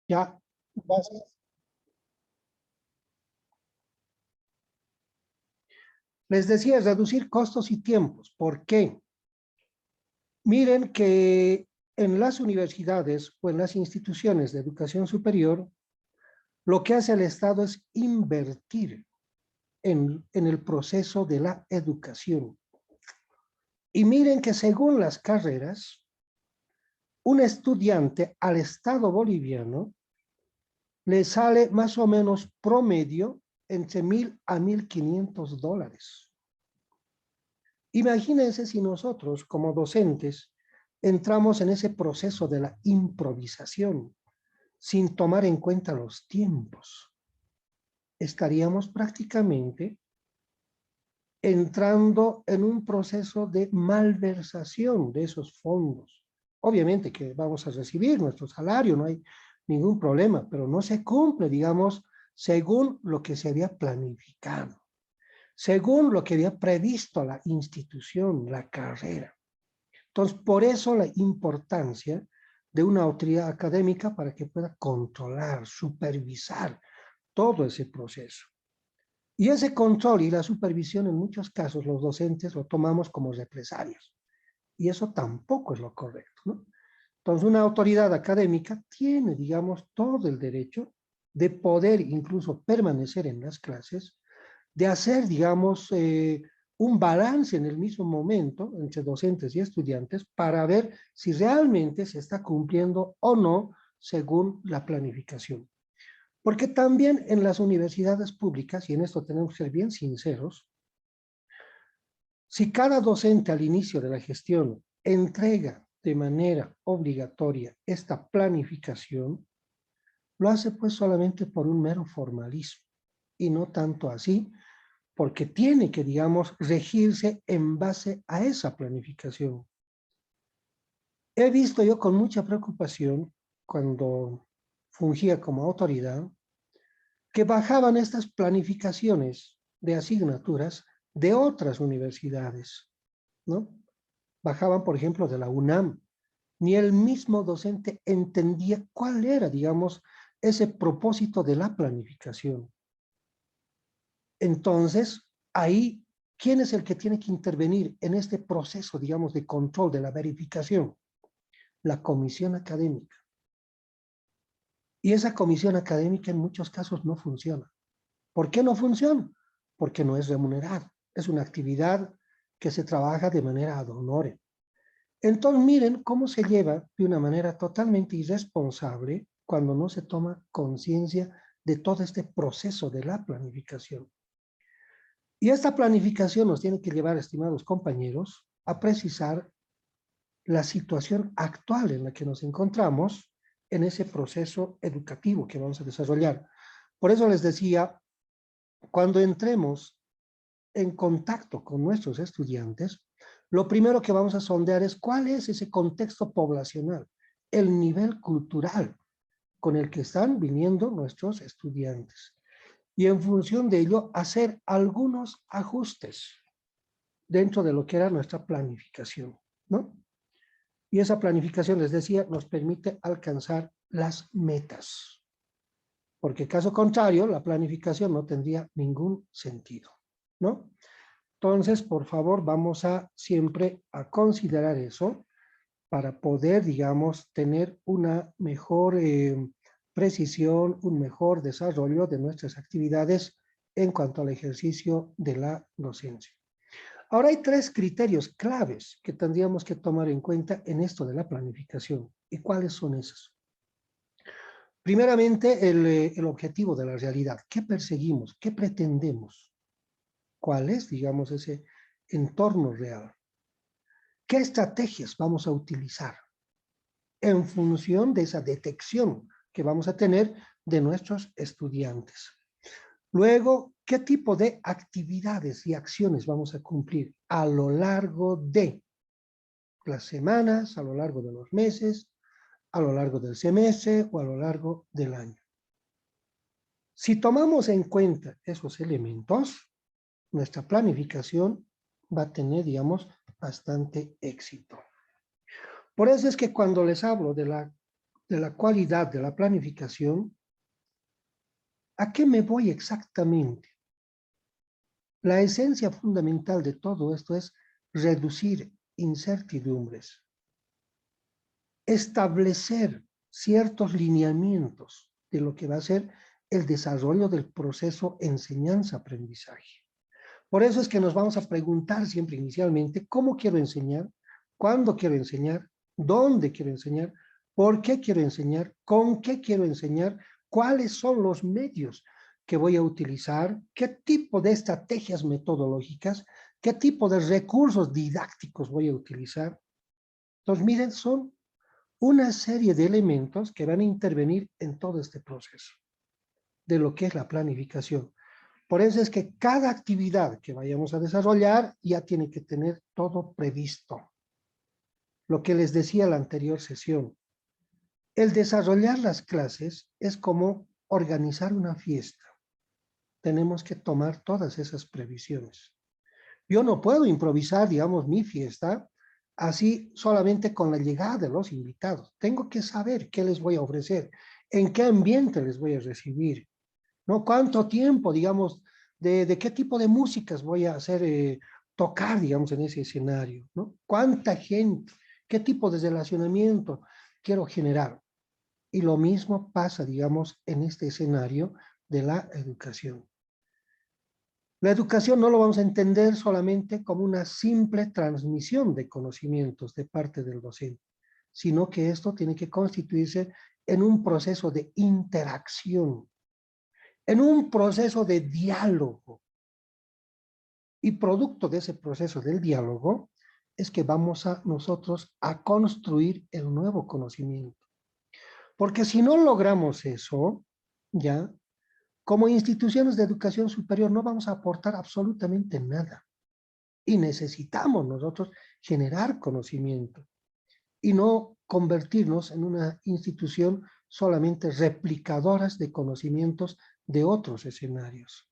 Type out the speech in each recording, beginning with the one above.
Ya, gracias. Les decía, reducir costos y tiempos. ¿Por qué? Miren que en las universidades o en las instituciones de educación superior, lo que hace el Estado es invertir en el proceso de la educación. Y miren que según las carreras, un estudiante al Estado boliviano le sale más o menos promedio entre 1.000 a 1.500 dólares. Imagínense si nosotros como docentes entramos en ese proceso de la improvisación sin tomar en cuenta los tiempos. Estaríamos prácticamente entrando en un proceso de malversación de esos fondos. Obviamente que vamos a recibir nuestro salario, no hay ningún problema, pero no se cumple, digamos, según lo que se había planificado, según lo que había previsto la institución, la carrera. Entonces, por eso la importancia de una autoridad académica para que pueda controlar, supervisar todo ese proceso. Y ese control y la supervisión, en muchos casos, los docentes lo tomamos como represalias. Y eso tampoco es lo correcto, ¿no? Entonces, una autoridad académica tiene, digamos, todo el derecho de poder incluso permanecer en las clases, de hacer, digamos, un balance en el mismo momento entre docentes y estudiantes para ver si realmente se está cumpliendo o no según la planificación. Porque también en las universidades públicas, y en esto tenemos que ser bien sinceros, si cada docente al inicio de la gestión entrega de manera obligatoria esta planificación, lo hace pues solamente por un mero formalismo y no tanto así, porque tiene que, digamos, regirse en base a esa planificación. He visto yo con mucha preocupación cuando fungía como autoridad que bajaban estas planificaciones de asignaturas de otras universidades, ¿no? Bajaban, por ejemplo, de la UNAM. Ni el mismo docente entendía cuál era, digamos, ese propósito de la planificación. Entonces, ahí, ¿quién es el que tiene que intervenir en este proceso, digamos, de control de la verificación? La comisión académica. Y esa comisión académica en muchos casos no funciona. ¿Por qué no funciona? Porque no es remunerada. Es una actividad que se trabaja de manera ad honorem. Entonces, miren cómo se lleva de una manera totalmente irresponsable cuando no se toma conciencia de todo este proceso de la planificación. Y esta planificación nos tiene que llevar, estimados compañeros, a precisar la situación actual en la que nos encontramos en ese proceso educativo que vamos a desarrollar. Por eso les decía, cuando entremos en contacto con nuestros estudiantes, lo primero que vamos a sondear es cuál es ese contexto poblacional, el nivel cultural con el que están viniendo nuestros estudiantes. Y en función de ello, hacer algunos ajustes dentro de lo que era nuestra planificación, ¿no? Y esa planificación, les decía, nos permite alcanzar las metas. Porque caso contrario, la planificación no tendría ningún sentido, ¿no? Entonces, por favor, vamos a siempre a considerar eso para poder, digamos, tener una mejor precisión, un mejor desarrollo de nuestras actividades en cuanto al ejercicio de la docencia. Ahora hay tres criterios claves que tendríamos que tomar en cuenta en esto de la planificación. ¿Y cuáles son esos? Primeramente, el objetivo de la realidad. ¿Qué perseguimos? ¿Qué pretendemos? ¿Cuál es, digamos, ese entorno real? ¿Qué estrategias vamos a utilizar en función de esa detección que vamos a tener de nuestros estudiantes? Luego, ¿qué tipo de actividades y acciones vamos a cumplir a lo largo de las semanas, a lo largo de los meses, a lo largo del semestre o a lo largo del año? Si tomamos en cuenta esos elementos, nuestra planificación va a tener, digamos, bastante éxito. Por eso es que cuando les hablo de la de la cualidad de la planificación, ¿a qué me voy exactamente? La esencia fundamental de todo esto es reducir incertidumbres, establecer ciertos lineamientos de lo que va a ser el desarrollo del proceso enseñanza-aprendizaje. Por eso es que nos vamos a preguntar siempre inicialmente cómo quiero enseñar, cuándo quiero enseñar, dónde quiero enseñar, por qué quiero enseñar, con qué quiero enseñar, cuáles son los medios que voy a utilizar, qué tipo de estrategias metodológicas, qué tipo de recursos didácticos voy a utilizar. Entonces, miren, son una serie de elementos que van a intervenir en todo este proceso de lo que es la planificación. Por eso es que cada actividad que vayamos a desarrollar ya tiene que tener todo previsto. Lo que les decía en la anterior sesión, el desarrollar las clases es como organizar una fiesta. Tenemos que tomar todas esas previsiones. Yo no puedo improvisar, digamos, mi fiesta así solamente con la llegada de los invitados. Tengo que saber qué les voy a ofrecer, en qué ambiente les voy a recibir, ¿no? ¿Cuánto tiempo, digamos, de qué tipo de músicas voy a hacer tocar, digamos, en ese escenario, ¿no? ¿Cuánta gente? ¿Qué tipo de relacionamiento quiero generar? Y lo mismo pasa, digamos, en este escenario de la educación. La educación no lo vamos a entender solamente como una simple transmisión de conocimientos de parte del docente, sino que esto tiene que constituirse en un proceso de interacción, en un proceso de diálogo. Y producto de ese proceso del diálogo es que vamos a nosotros a construir el nuevo conocimiento. Porque si no logramos eso, ya, como instituciones de educación superior no vamos a aportar absolutamente nada. Y necesitamos nosotros generar conocimiento y no convertirnos en una institución solamente replicadoras de conocimientos de otros escenarios.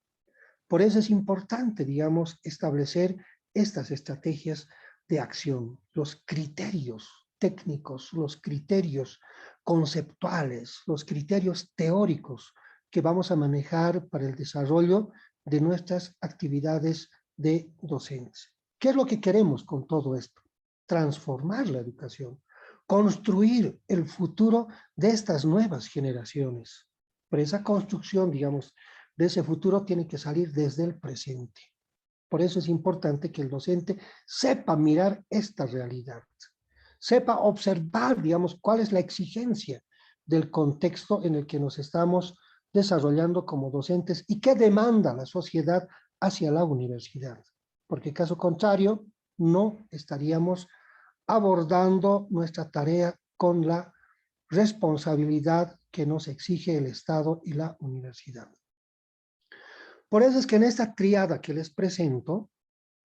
Por eso es importante, digamos, establecer estas estrategias de acción, los criterios técnicos, los criterios conceptuales, los criterios teóricos que vamos a manejar para el desarrollo de nuestras actividades de docencia. ¿Qué es lo que queremos con todo esto? Transformar la educación, construir el futuro de estas nuevas generaciones. Pero esa construcción, digamos, de ese futuro tiene que salir desde el presente. Por eso es importante que el docente sepa mirar esta realidad, sepa observar, digamos, cuál es la exigencia del contexto en el que nos estamos desarrollando como docentes y qué demanda la sociedad hacia la universidad. Porque caso contrario, no estaríamos abordando nuestra tarea con la responsabilidad que nos exige el Estado y la universidad. Por eso es que en esta triada que les presento,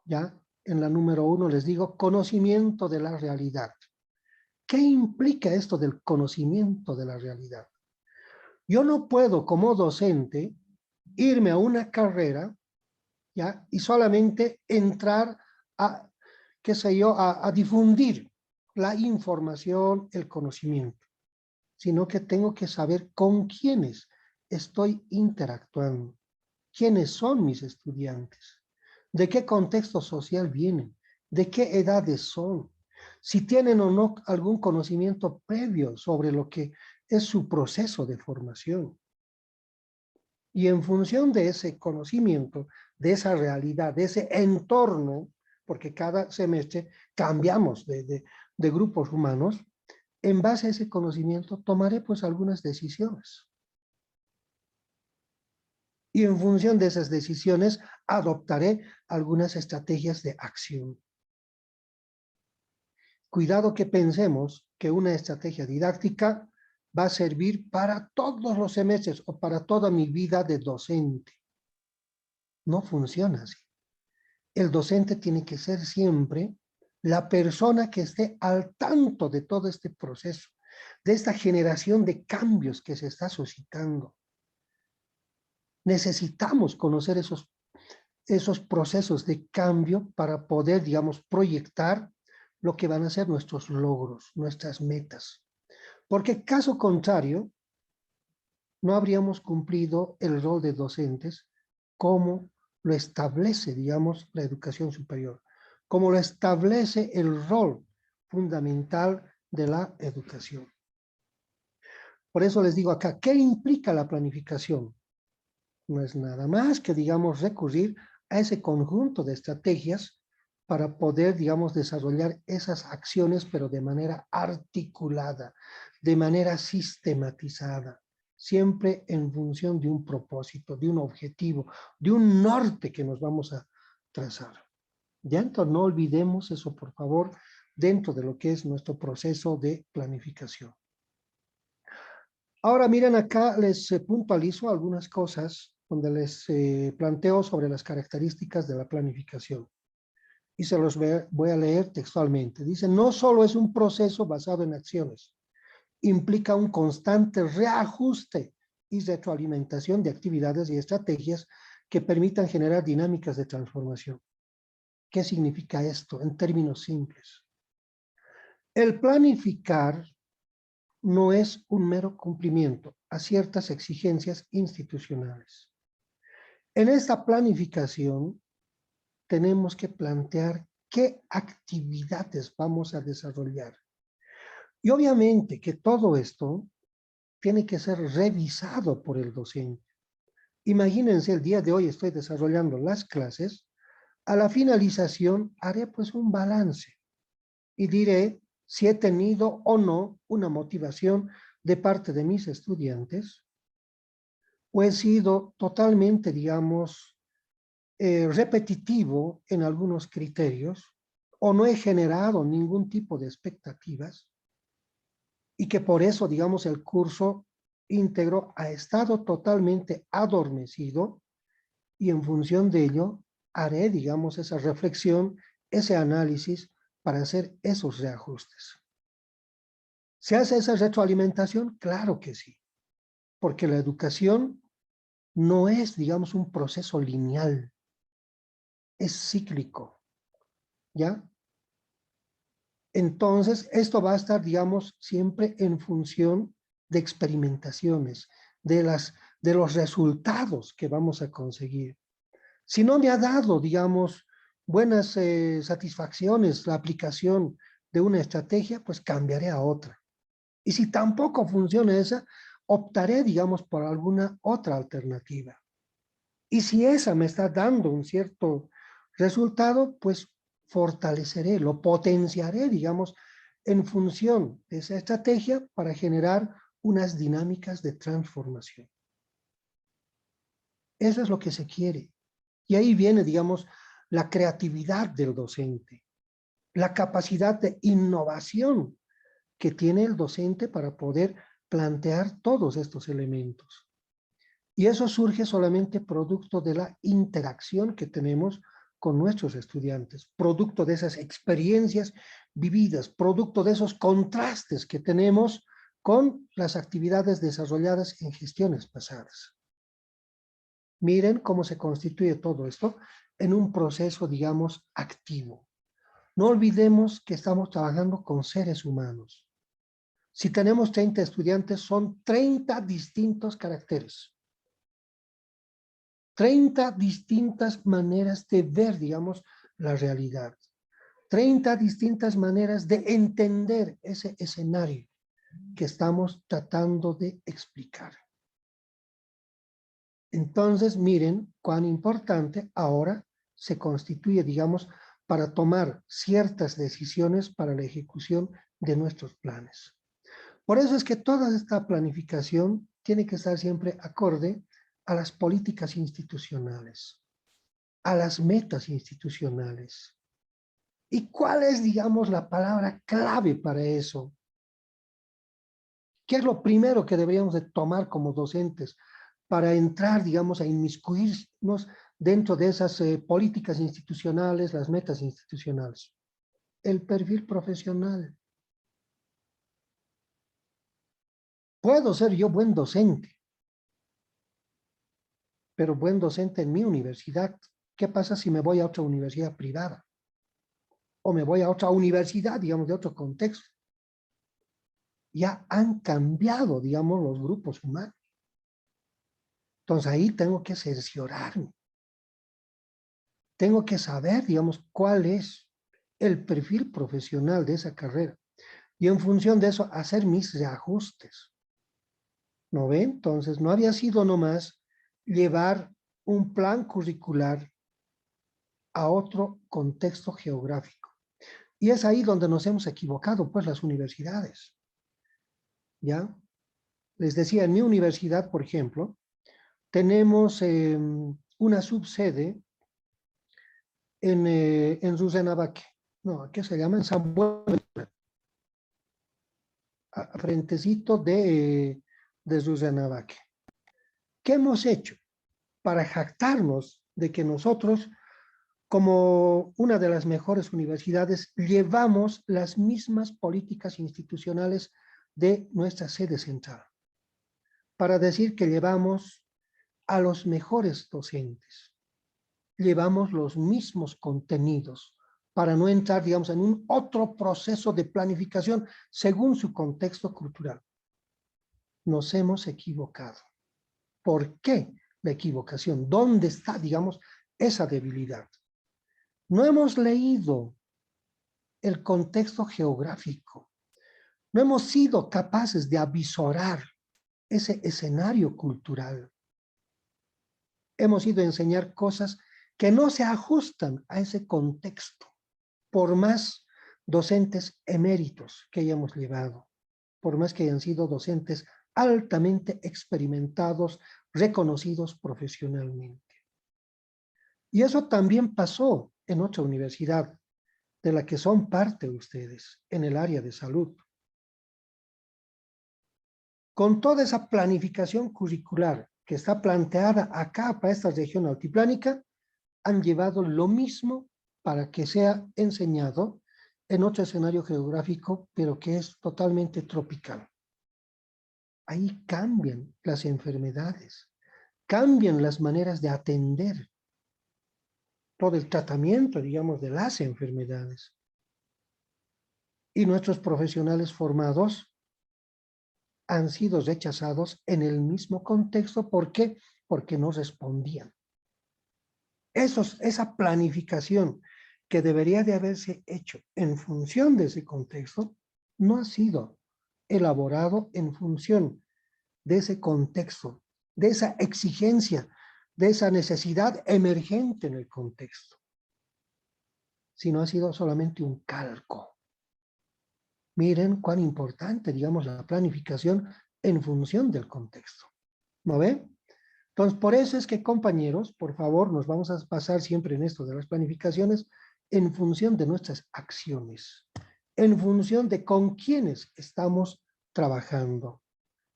ya en la número 1 les digo conocimiento de la realidad. ¿Qué implica esto del conocimiento de la realidad? Yo no puedo como docente irme a una carrera, ¿ya? Y solamente entrar a, qué sé yo, a difundir la información, el conocimiento, sino que tengo que saber con quiénes estoy interactuando. ¿Quiénes son mis estudiantes? ¿De qué contexto social vienen? ¿De qué edades son? Si tienen o no algún conocimiento previo sobre lo que es su proceso de formación. Y en función de ese conocimiento, de esa realidad, de ese entorno, porque cada semestre cambiamos de grupos humanos, en base a ese conocimiento tomaré pues algunas decisiones. Y en función de esas decisiones adoptaré algunas estrategias de acción. Cuidado que pensemos que una estrategia didáctica va a servir para todos los semestres o para toda mi vida de docente. No funciona así. El docente tiene que ser siempre la persona que esté al tanto de todo este proceso, de esta generación de cambios que se está suscitando. Necesitamos conocer esos procesos de cambio para poder, digamos, proyectar lo que van a ser nuestros logros, nuestras metas. Porque caso contrario, no habríamos cumplido el rol de docentes como lo establece, digamos, la educación superior, como lo establece el rol fundamental de la educación. Por eso les digo acá, ¿qué implica la planificación? No es nada más que, digamos, recurrir a ese conjunto de estrategias para poder, digamos, desarrollar esas acciones, pero de manera articulada, de manera sistematizada, siempre en función de un propósito, de un objetivo, de un norte que nos vamos a trazar. Ya entonces no olvidemos eso, por favor, dentro de lo que es nuestro proceso de planificación. Ahora miren acá, les puntualizo algunas cosas donde les planteo sobre las características de la planificación. Y se los voy a leer textualmente. Dice, no solo es un proceso basado en acciones, implica un constante reajuste y retroalimentación de actividades y estrategias que permitan generar dinámicas de transformación. ¿Qué significa esto en términos simples? El planificar no es un mero cumplimiento a ciertas exigencias institucionales. En esta planificación tenemos que plantear qué actividades vamos a desarrollar. Y obviamente que todo esto tiene que ser revisado por el docente. Imagínense, el día de hoy estoy desarrollando las clases, a la finalización haré pues un balance y diré si he tenido o no una motivación de parte de mis estudiantes, o he sido totalmente, digamos, repetitivo en algunos criterios, o no he generado ningún tipo de expectativas, y que por eso, digamos, el curso íntegro ha estado totalmente adormecido, y en función de ello haré, digamos, esa reflexión, ese análisis para hacer esos reajustes. ¿Se hace esa retroalimentación? Claro que sí, porque la educación no es, digamos, un proceso lineal, es cíclico, ¿ya? Entonces, esto va a estar, digamos, siempre en función de experimentaciones, de los resultados que vamos a conseguir. Si no me ha dado, digamos, buenas satisfacciones la aplicación de una estrategia, pues cambiaré a otra. Y si tampoco funciona esa, optaré, digamos, por alguna otra alternativa. Y si esa me está dando un cierto resultado, pues fortaleceré, lo potenciaré, digamos, en función de esa estrategia para generar unas dinámicas de transformación. Eso es lo que se quiere. Y ahí viene, digamos, la creatividad del docente, la capacidad de innovación que tiene el docente para poder plantear todos estos elementos. Y eso surge solamente producto de la interacción que tenemos con nuestros estudiantes, producto de esas experiencias vividas, producto de esos contrastes que tenemos con las actividades desarrolladas en gestiones pasadas. Miren cómo se constituye todo esto en un proceso, digamos, activo. No olvidemos que estamos trabajando con seres humanos. Si tenemos 30 estudiantes, son 30 distintos caracteres. 30 distintas maneras de ver, digamos, la realidad. 30 distintas maneras de entender ese escenario que estamos tratando de explicar. Entonces, miren cuán importante ahora se constituye, digamos, para tomar ciertas decisiones para la ejecución de nuestros planes. Por eso es que toda esta planificación tiene que estar siempre acorde a las políticas institucionales, a las metas institucionales. ¿Y cuál es, digamos, la palabra clave para eso? ¿Qué es lo primero que deberíamos de tomar como docentes para entrar, digamos, a inmiscuirnos dentro de esas políticas institucionales, las metas institucionales? El perfil profesional. Puedo ser yo buen docente, pero buen docente en mi universidad. ¿Qué pasa si me voy a otra universidad privada? O me voy a otra universidad, digamos, de otro contexto. ya han cambiado, digamos, los grupos humanos. Entonces ahí tengo que cerciorarme. Tengo que saber, digamos, cuál es el perfil profesional de esa carrera. Y en función de eso, hacer mis reajustes. ¿No ven? Entonces, no había sido nomás llevar un plan curricular a otro contexto geográfico. Y es ahí donde nos hemos equivocado, pues, las universidades. ¿Ya? Les decía, en mi universidad, por ejemplo, tenemos una subsede en Ruzanabaque. No, ¿qué se llama? En San Buenaventura. A frentecito de Ruzanabaque. ¿Qué hemos hecho para jactarnos de que nosotros, como una de las mejores universidades, llevamos las mismas políticas institucionales de nuestra sede central? Para decir que llevamos a los mejores docentes, llevamos los mismos contenidos, para no entrar, digamos, en un otro proceso de planificación según su contexto cultural. Nos hemos equivocado. ¿Por qué la equivocación? ¿Dónde está, digamos, esa debilidad? No hemos leído el contexto geográfico. No hemos sido capaces de avisorar ese escenario cultural. Hemos ido a enseñar cosas que no se ajustan a ese contexto, por más docentes eméritos que hayamos llevado, por más que hayan sido docentes altamente experimentados, reconocidos profesionalmente. Y eso también pasó en otra universidad, de la que son parte ustedes, en el área de salud. Con toda esa planificación curricular que está planteada acá para esta región altiplánica, han llevado lo mismo para que sea enseñado en otro escenario geográfico, pero que es totalmente tropical. Ahí cambian las enfermedades, cambian las maneras de atender todo el tratamiento, digamos, de las enfermedades. Y nuestros profesionales formados han sido rechazados en el mismo contexto. ¿Por qué? Porque no respondían. Esa planificación que debería de haberse hecho en función de ese contexto, no ha sido elaborado en función de ese contexto, de esa exigencia, de esa necesidad emergente en el contexto, sino ha sido solamente un calco. Miren cuán importante, digamos, la planificación en función del contexto. ¿No ve? Entonces, por eso es que, compañeros, por favor, nos vamos a basar siempre en esto de las planificaciones en función de nuestras acciones, en función de con quiénes estamos trabajando.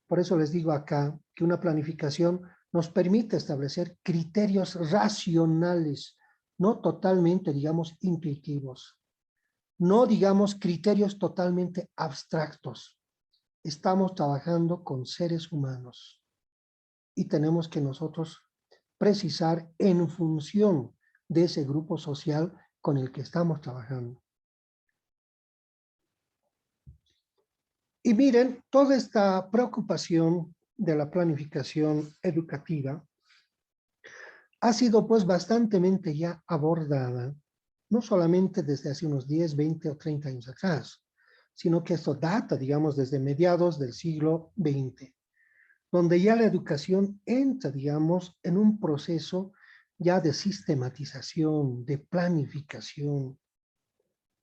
Por eso les digo acá que una planificación nos permite establecer criterios racionales, no totalmente, digamos, intuitivos, no, digamos, criterios totalmente abstractos. Estamos trabajando con seres humanos y tenemos que nosotros precisar en función de ese grupo social con el que estamos trabajando. Y miren, toda esta preocupación de la planificación educativa ha sido pues bastantemente ya abordada, no solamente desde hace unos 10, 20 o 30 años atrás, sino que esto data, digamos, desde mediados del siglo XX, donde ya la educación entra, digamos, en un proceso ya de sistematización, de planificación,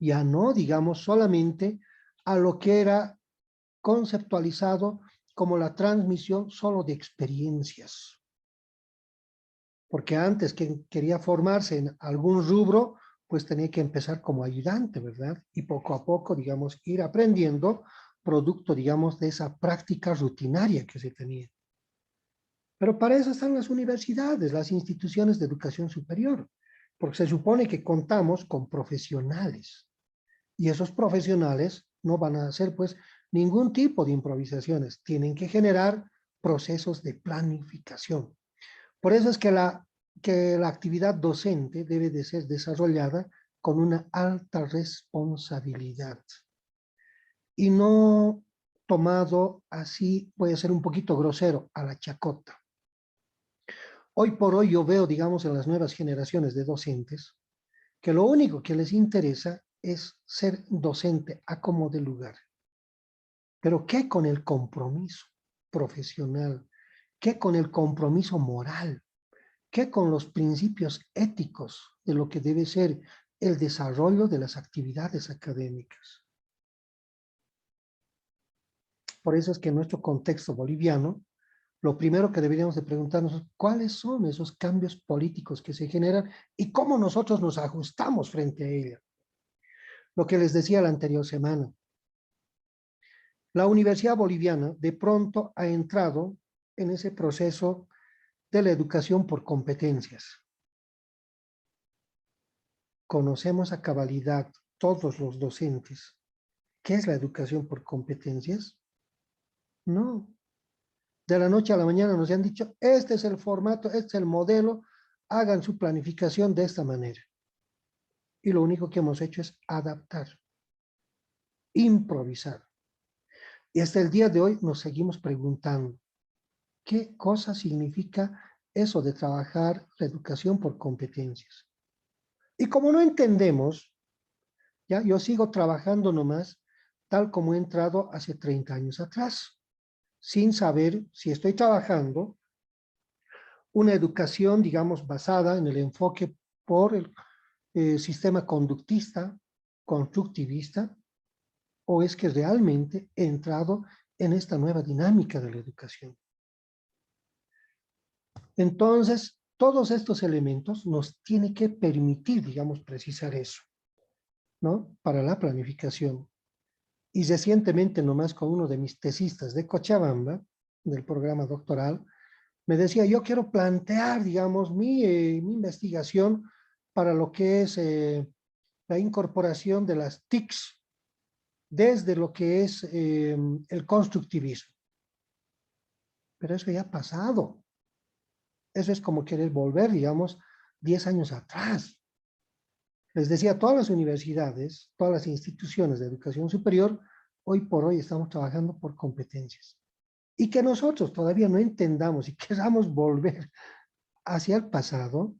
ya no, digamos, solamente a lo que era conceptualizado como la transmisión solo de experiencias. Porque antes quien quería formarse en algún rubro, pues tenía que empezar como ayudante, ¿verdad? Y poco a poco, digamos, ir aprendiendo producto, digamos, de esa práctica rutinaria que se tenía. Pero para eso están las universidades, las instituciones de educación superior, porque se supone que contamos con profesionales y esos profesionales no van a hacer pues ningún tipo de improvisaciones, tienen que generar procesos de planificación. Por eso es que la actividad docente debe de ser desarrollada con una alta responsabilidad y no tomado así, puede ser un poquito grosero, a la chacota. Hoy por hoy yo veo, digamos, en las nuevas generaciones de docentes, que lo único que les interesa es ser docente a como de lugar. Pero ¿qué con el compromiso profesional? ¿Qué con el compromiso moral? ¿Qué con los principios éticos de lo que debe ser el desarrollo de las actividades académicas? Por eso es que en nuestro contexto boliviano, lo primero que deberíamos de preguntarnos es cuáles son esos cambios políticos que se generan y cómo nosotros nos ajustamos frente a ellos. Lo que les decía la anterior semana, la Universidad Boliviana de pronto ha entrado en ese proceso de la educación por competencias. Conocemos a cabalidad todos los docentes qué es la educación por competencias. No. De la noche a la mañana nos han dicho, este es el formato, este es el modelo, hagan su planificación de esta manera. Y lo único que hemos hecho es adaptar, improvisar. Y hasta el día de hoy nos seguimos preguntando, ¿qué cosa significa eso de trabajar la educación por competencias? Y como no entendemos, ya yo sigo trabajando nomás tal como he entrado hace 30 años atrás, sin saber si estoy trabajando una educación, digamos, basada en el enfoque por el sistema conductista, constructivista, o es que realmente he entrado en esta nueva dinámica de la educación. Entonces, todos estos elementos nos tienen que permitir, digamos, precisar eso, ¿no? Para la planificación. Y recientemente, nomás con uno de mis tesistas de Cochabamba, del programa doctoral, me decía, yo quiero plantear, digamos, mi investigación para lo que es la incorporación de las TICs desde lo que es el constructivismo. Pero eso ya ha pasado. Eso es como querer volver, digamos, 10 años atrás. Les decía, todas las universidades, todas las instituciones de educación superior, hoy por hoy estamos trabajando por competencias. Y que nosotros todavía no entendamos y queramos volver hacia el pasado,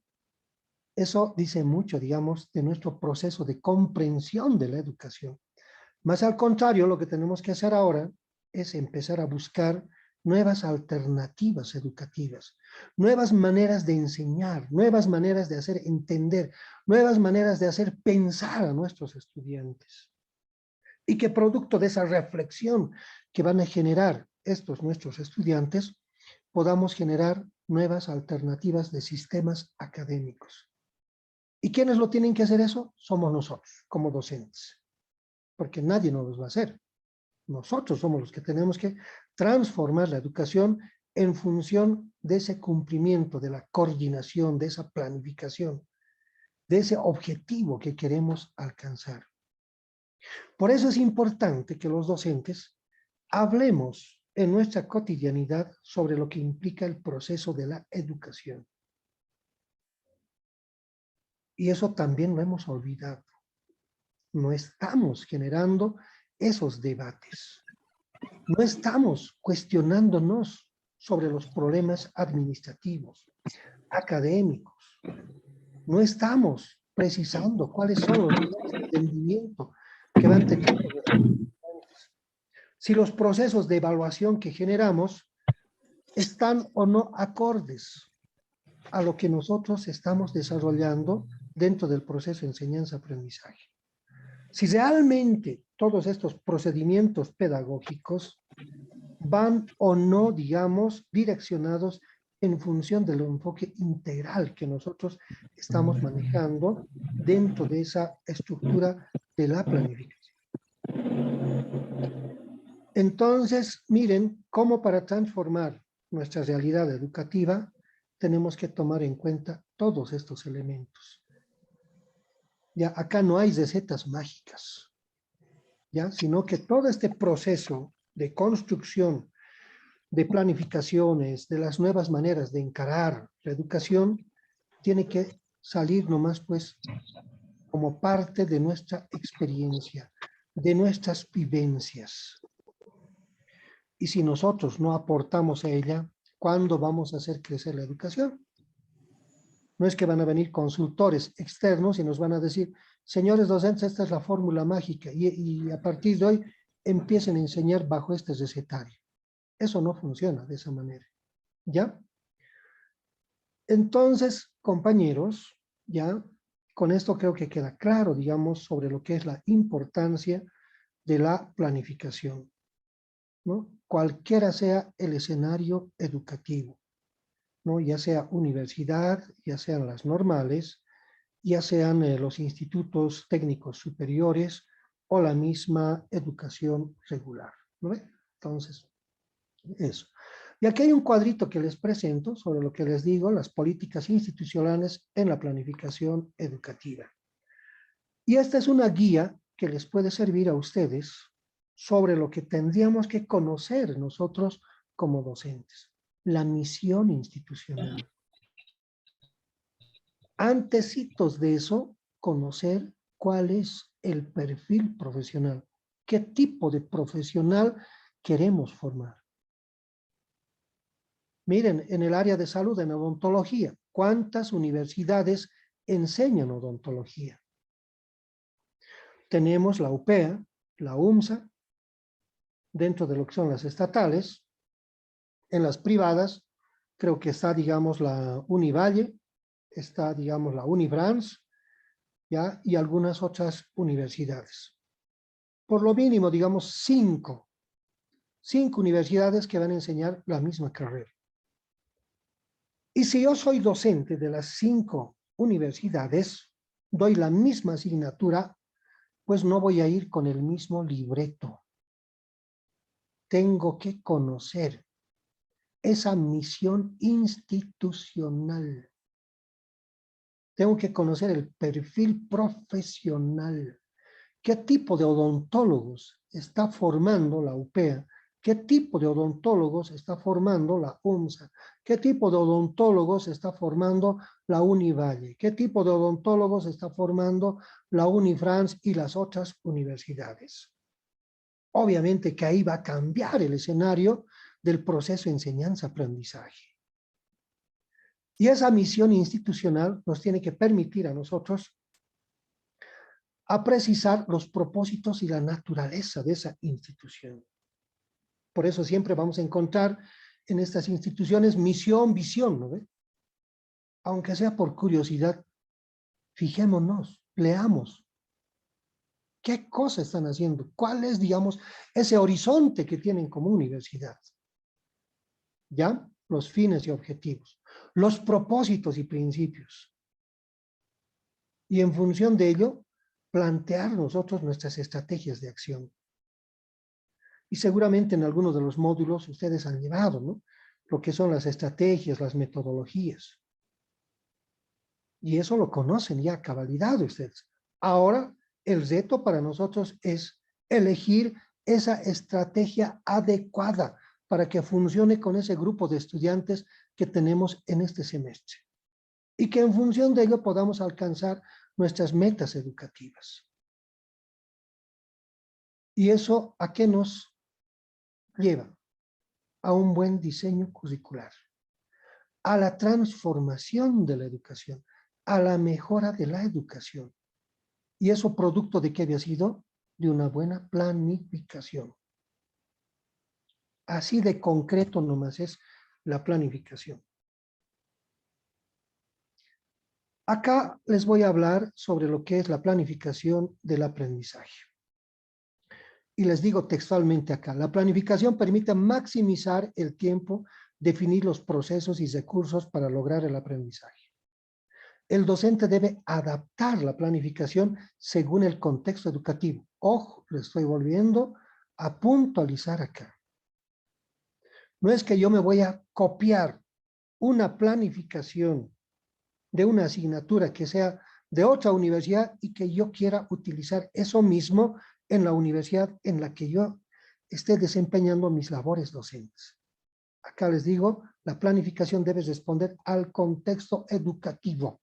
eso dice mucho, digamos, de nuestro proceso de comprensión de la educación. Más al contrario, lo que tenemos que hacer ahora es empezar a buscar nuevas alternativas educativas, nuevas maneras de enseñar, nuevas maneras de hacer entender, nuevas maneras de hacer pensar a nuestros estudiantes. Y que producto de esa reflexión que van a generar estos nuestros estudiantes, podamos generar nuevas alternativas de sistemas académicos. ¿Y quiénes lo tienen que hacer eso? Somos nosotros, como docentes, porque nadie nos los va a hacer. Nosotros somos los que tenemos que transformar la educación en función de ese cumplimiento, de la coordinación, de esa planificación, de ese objetivo que queremos alcanzar. Por eso es importante que los docentes hablemos en nuestra cotidianidad sobre lo que implica el proceso de la educación. Y eso también lo hemos olvidado. No estamos generando esos debates. No estamos cuestionándonos sobre los problemas administrativos, académicos. No estamos precisando cuáles son los niveles de entendimiento que van teniendo los estudiantes. Si los procesos de evaluación que generamos están o no acordes a lo que nosotros estamos desarrollando dentro del proceso de enseñanza-aprendizaje. Si realmente todos estos procedimientos pedagógicos van o no, digamos, direccionados en función del enfoque integral que nosotros estamos manejando dentro de esa estructura de la planificación. Entonces, miren cómo para transformar nuestra realidad educativa tenemos que tomar en cuenta todos estos elementos. Ya, acá no hay recetas mágicas, ya, sino que todo este proceso de construcción, de planificaciones, de las nuevas maneras de encarar la educación, tiene que salir nomás pues como parte de nuestra experiencia, de nuestras vivencias. Y si nosotros no aportamos a ella, ¿cuándo vamos a hacer crecer la educación? No es que van a venir consultores externos y nos van a decir, señores docentes, esta es la fórmula mágica y a partir de hoy empiecen a enseñar bajo este recetario. Eso no funciona de esa manera, ¿ya? Entonces, compañeros, ya con esto creo que queda claro, digamos, sobre lo que es la importancia de la planificación, ¿no? Cualquiera sea el escenario educativo, ¿no? Ya sea universidad, ya sean las normales, ya sean los institutos técnicos superiores o la misma educación regular, ¿no? Entonces, eso. Y aquí hay un cuadrito que les presento sobre lo que les digo, las políticas institucionales en la planificación educativa. Y esta es una guía que les puede servir a ustedes sobre lo que tendríamos que conocer nosotros como docentes. La misión institucional. Antecitos de eso, conocer cuál es el perfil profesional. ¿Qué tipo de profesional queremos formar? Miren, en el área de salud, en odontología, ¿cuántas universidades enseñan odontología? Tenemos la UPEA, la UMSA, dentro de lo que son las estatales. En las privadas, creo que está, digamos, la Univalle, está, digamos, la Unibrans, ¿ya? Y algunas otras universidades. Por lo mínimo, digamos, cinco universidades que van a enseñar la misma carrera. Y si yo soy docente de las 5 universidades, doy la misma asignatura, pues no voy a ir con el mismo libreto. Tengo que conocer esa misión institucional. Tengo que conocer el perfil profesional. ¿Qué tipo de odontólogos está formando la UPEA? ¿Qué tipo de odontólogos está formando la UMSA? ¿Qué tipo de odontólogos está formando la Univalle? ¿Qué tipo de odontólogos está formando la Unifrance y las otras universidades? Obviamente que ahí va a cambiar el escenario del proceso de enseñanza-aprendizaje. Y esa misión institucional nos tiene que permitir a nosotros a precisar los propósitos y la naturaleza de esa institución. Por eso siempre vamos a encontrar en estas instituciones misión, visión, ¿no ve? Aunque sea por curiosidad, fijémonos, leamos. ¿Qué cosas están haciendo? ¿Cuál es, digamos, ese horizonte que tienen como universidad? ¿Ya? Los fines y objetivos, los propósitos y principios. Y en función de ello, plantear nosotros nuestras estrategias de acción. Y seguramente en algunos de los módulos ustedes han llevado, ¿no? Lo que son las estrategias, las metodologías. Y eso lo conocen ya a cabalidad ustedes. Ahora, el reto para nosotros es elegir esa estrategia adecuada para que funcione con ese grupo de estudiantes que tenemos en este semestre. Y que en función de ello podamos alcanzar nuestras metas educativas. ¿Y eso a qué nos lleva? A un buen diseño curricular, a la transformación de la educación, a la mejora de la educación. ¿Y eso producto de qué había sido? De una buena planificación. Así de concreto nomás es la planificación. Acá les voy a hablar sobre lo que es la planificación del aprendizaje. Y les digo textualmente acá, la planificación permite maximizar el tiempo, definir los procesos y recursos para lograr el aprendizaje. El docente debe adaptar la planificación según el contexto educativo. Ojo, le estoy volviendo a puntualizar acá. No es que yo me voy a copiar una planificación de una asignatura que sea de otra universidad y que yo quiera utilizar eso mismo en la universidad en la que yo esté desempeñando mis labores docentes. Acá les digo, la planificación debe responder al contexto educativo.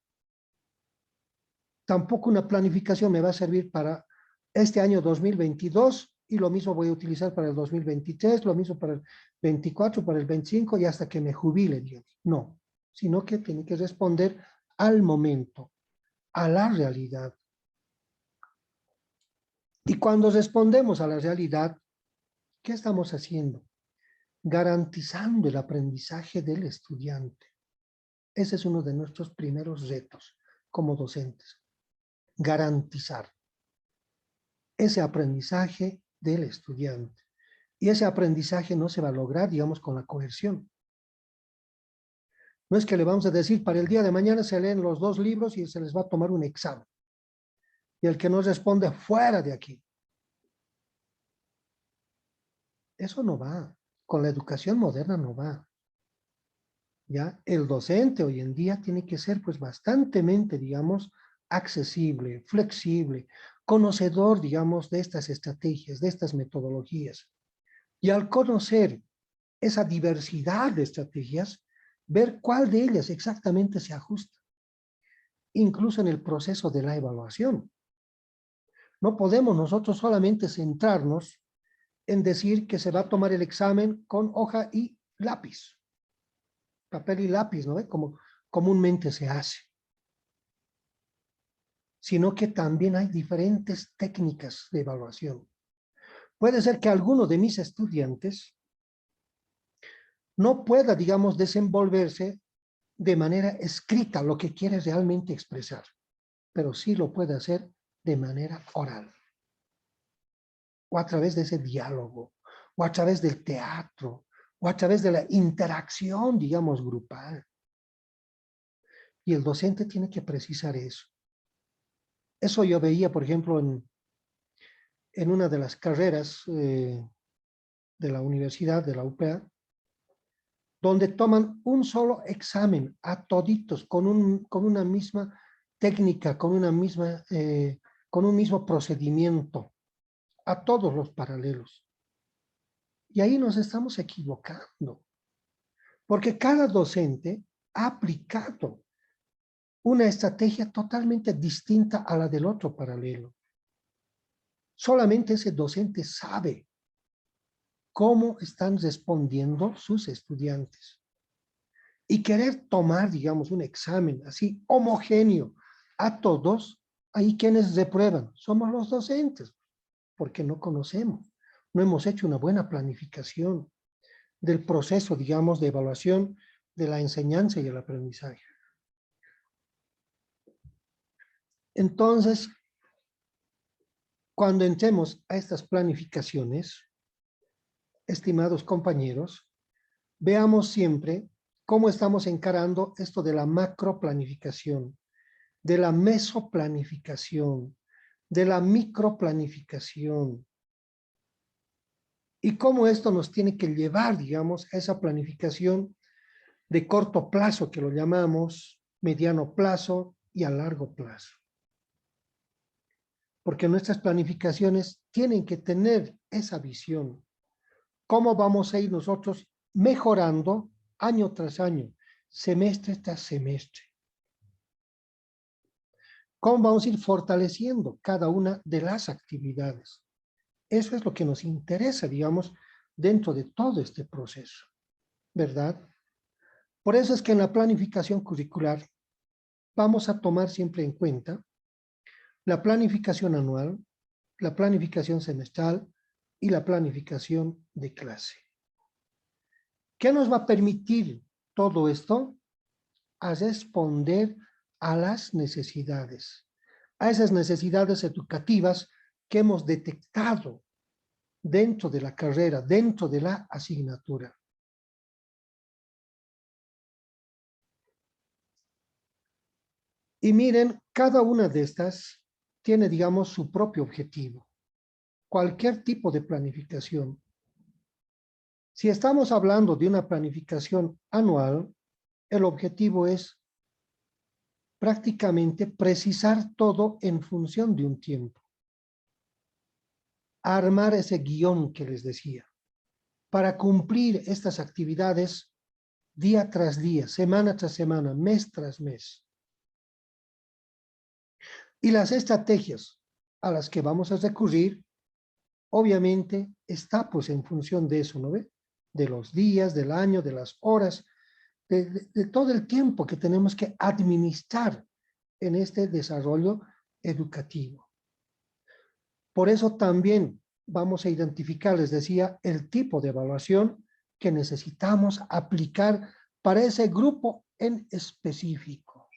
Tampoco una planificación me va a servir para este año 2022 y lo mismo voy a utilizar para el 2023, lo mismo para el 24, para el 25 y hasta que me jubile, digamos. No, sino que tiene que responder al momento, a la realidad. Y cuando respondemos a la realidad, ¿qué estamos haciendo? Garantizando el aprendizaje del estudiante. Ese es uno de nuestros primeros retos como docentes. Garantizar ese aprendizaje del estudiante. Y ese aprendizaje no se va a lograr, digamos, con la coerción. No es que le vamos a decir, para el día de mañana se leen los 2 libros y se les va a tomar un examen. Y el que no responde, fuera de aquí. Eso no va. Con la educación moderna no va. ¿Ya? El docente hoy en día tiene que ser, pues, bastantemente, digamos, accesible, flexible, conocedor, digamos, de estas estrategias, de estas metodologías. Y al conocer esa diversidad de estrategias, ver cuál de ellas exactamente se ajusta, incluso en el proceso de la evaluación. No podemos nosotros solamente centrarnos en decir que se va a tomar el examen con hoja y lápiz, papel y lápiz, ¿no? Como comúnmente se hace. Sino que también hay diferentes técnicas de evaluación. Puede ser que alguno de mis estudiantes no pueda, digamos, desenvolverse de manera escrita lo que quiere realmente expresar, pero sí lo puede hacer de manera oral, o a través de ese diálogo, o a través del teatro, o a través de la interacción, digamos, grupal. Y el docente tiene que precisar eso. Eso yo veía, por ejemplo, en una de las carreras de la universidad, de la UPA, donde toman un solo examen a toditos, con una misma técnica, con un mismo procedimiento, a todos los paralelos. Y ahí nos estamos equivocando, porque cada docente ha aplicado una estrategia totalmente distinta a la del otro paralelo. Solamente ese docente sabe cómo están respondiendo sus estudiantes. Y querer tomar, digamos, un examen así homogéneo a todos, ahí quienes reprueban somos los docentes, porque no conocemos, no hemos hecho una buena planificación del proceso, digamos, de evaluación de la enseñanza y el aprendizaje. Entonces, cuando entremos a estas planificaciones, estimados compañeros, veamos siempre cómo estamos encarando esto de la macroplanificación, de la mesoplanificación, de la microplanificación, y cómo esto nos tiene que llevar, digamos, a esa planificación de corto plazo, que lo llamamos mediano plazo y a largo plazo. Porque nuestras planificaciones tienen que tener esa visión. ¿Cómo vamos a ir nosotros mejorando año tras año, semestre tras semestre? ¿Cómo vamos a ir fortaleciendo cada una de las actividades? Eso es lo que nos interesa, digamos, dentro de todo este proceso, ¿verdad? Por eso es que en la planificación curricular vamos a tomar siempre en cuenta la planificación anual, la planificación semestral y la planificación de clase. ¿Qué nos va a permitir todo esto? A responder a las necesidades, a esas necesidades educativas que hemos detectado dentro de la carrera, dentro de la asignatura. Y miren, cada una de estas tiene, digamos, su propio objetivo. Cualquier tipo de planificación. Si estamos hablando de una planificación anual, el objetivo es prácticamente precisar todo en función de un tiempo. Armar ese guión que les decía, para cumplir estas actividades día tras día, semana tras semana, mes tras mes. Y las estrategias a las que vamos a recurrir obviamente está pues en función de eso, ¿no ve? De los días, del año, de las horas, de todo el tiempo que tenemos que administrar en este desarrollo educativo. Por eso también vamos a identificar, les decía, el tipo de evaluación que necesitamos aplicar para ese grupo en específico.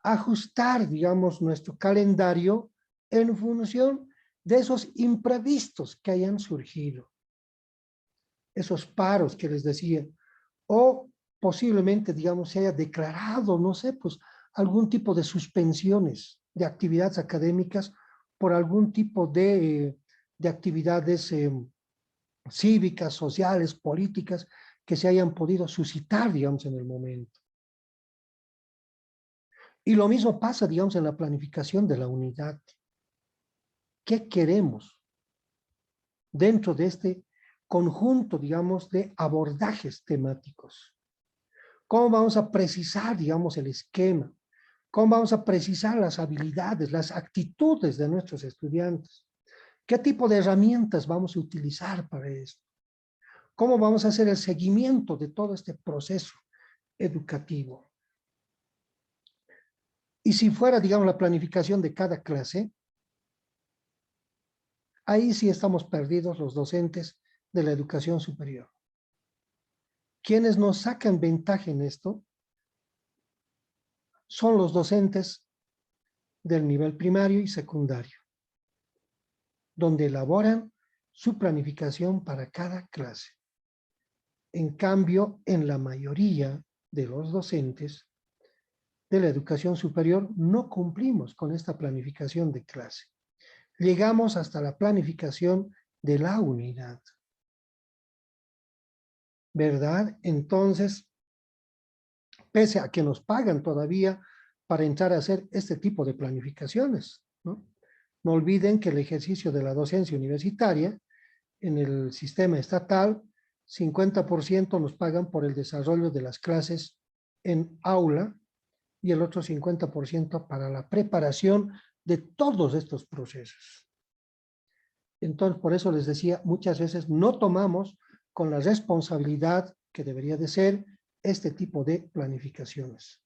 Ajustar, digamos, nuestro calendario en función de esos imprevistos que hayan surgido. Esos paros que les decía, o posiblemente, digamos, se haya declarado, no sé, pues algún tipo de suspensiones de actividades académicas por algún tipo de actividades cívicas, sociales, políticas, que se hayan podido suscitar, digamos, en el momento. Y lo mismo pasa, digamos, en la planificación de la unidad. ¿Qué queremos dentro de este conjunto, digamos, de abordajes temáticos? ¿Cómo vamos a precisar, digamos, el esquema? ¿Cómo vamos a precisar las habilidades, las actitudes de nuestros estudiantes? ¿Qué tipo de herramientas vamos a utilizar para esto? ¿Cómo vamos a hacer el seguimiento de todo este proceso educativo? Y si fuera, digamos, la planificación de cada clase, ahí sí estamos perdidos los docentes de la educación superior. Quienes nos sacan ventaja en esto son los docentes del nivel primario y secundario, donde elaboran su planificación para cada clase. En cambio, en la mayoría de los docentes de la educación superior no cumplimos con esta planificación de clase. Llegamos hasta la planificación de la unidad. ¿Verdad? Entonces, pese a que nos pagan todavía para entrar a hacer este tipo de planificaciones, ¿no? No olviden que el ejercicio de la docencia universitaria en el sistema estatal, 50% nos pagan por el desarrollo de las clases en aula y el otro 50% para la preparación de todos estos procesos. Entonces, por eso les decía, muchas veces no tomamos con la responsabilidad que debería de ser este tipo de planificaciones.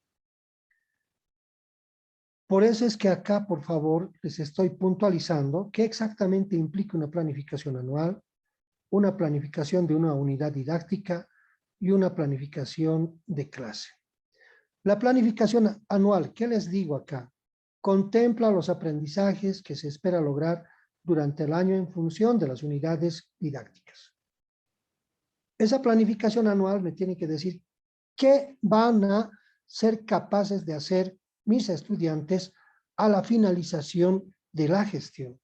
Por eso es que acá, por favor, les estoy puntualizando qué exactamente implica una planificación anual, una planificación de una unidad didáctica y una planificación de clase. La planificación anual, ¿qué les digo acá? Contempla los aprendizajes que se espera lograr durante el año en función de las unidades didácticas. Esa planificación anual me tiene que decir qué van a ser capaces de hacer mis estudiantes a la finalización de la gestión.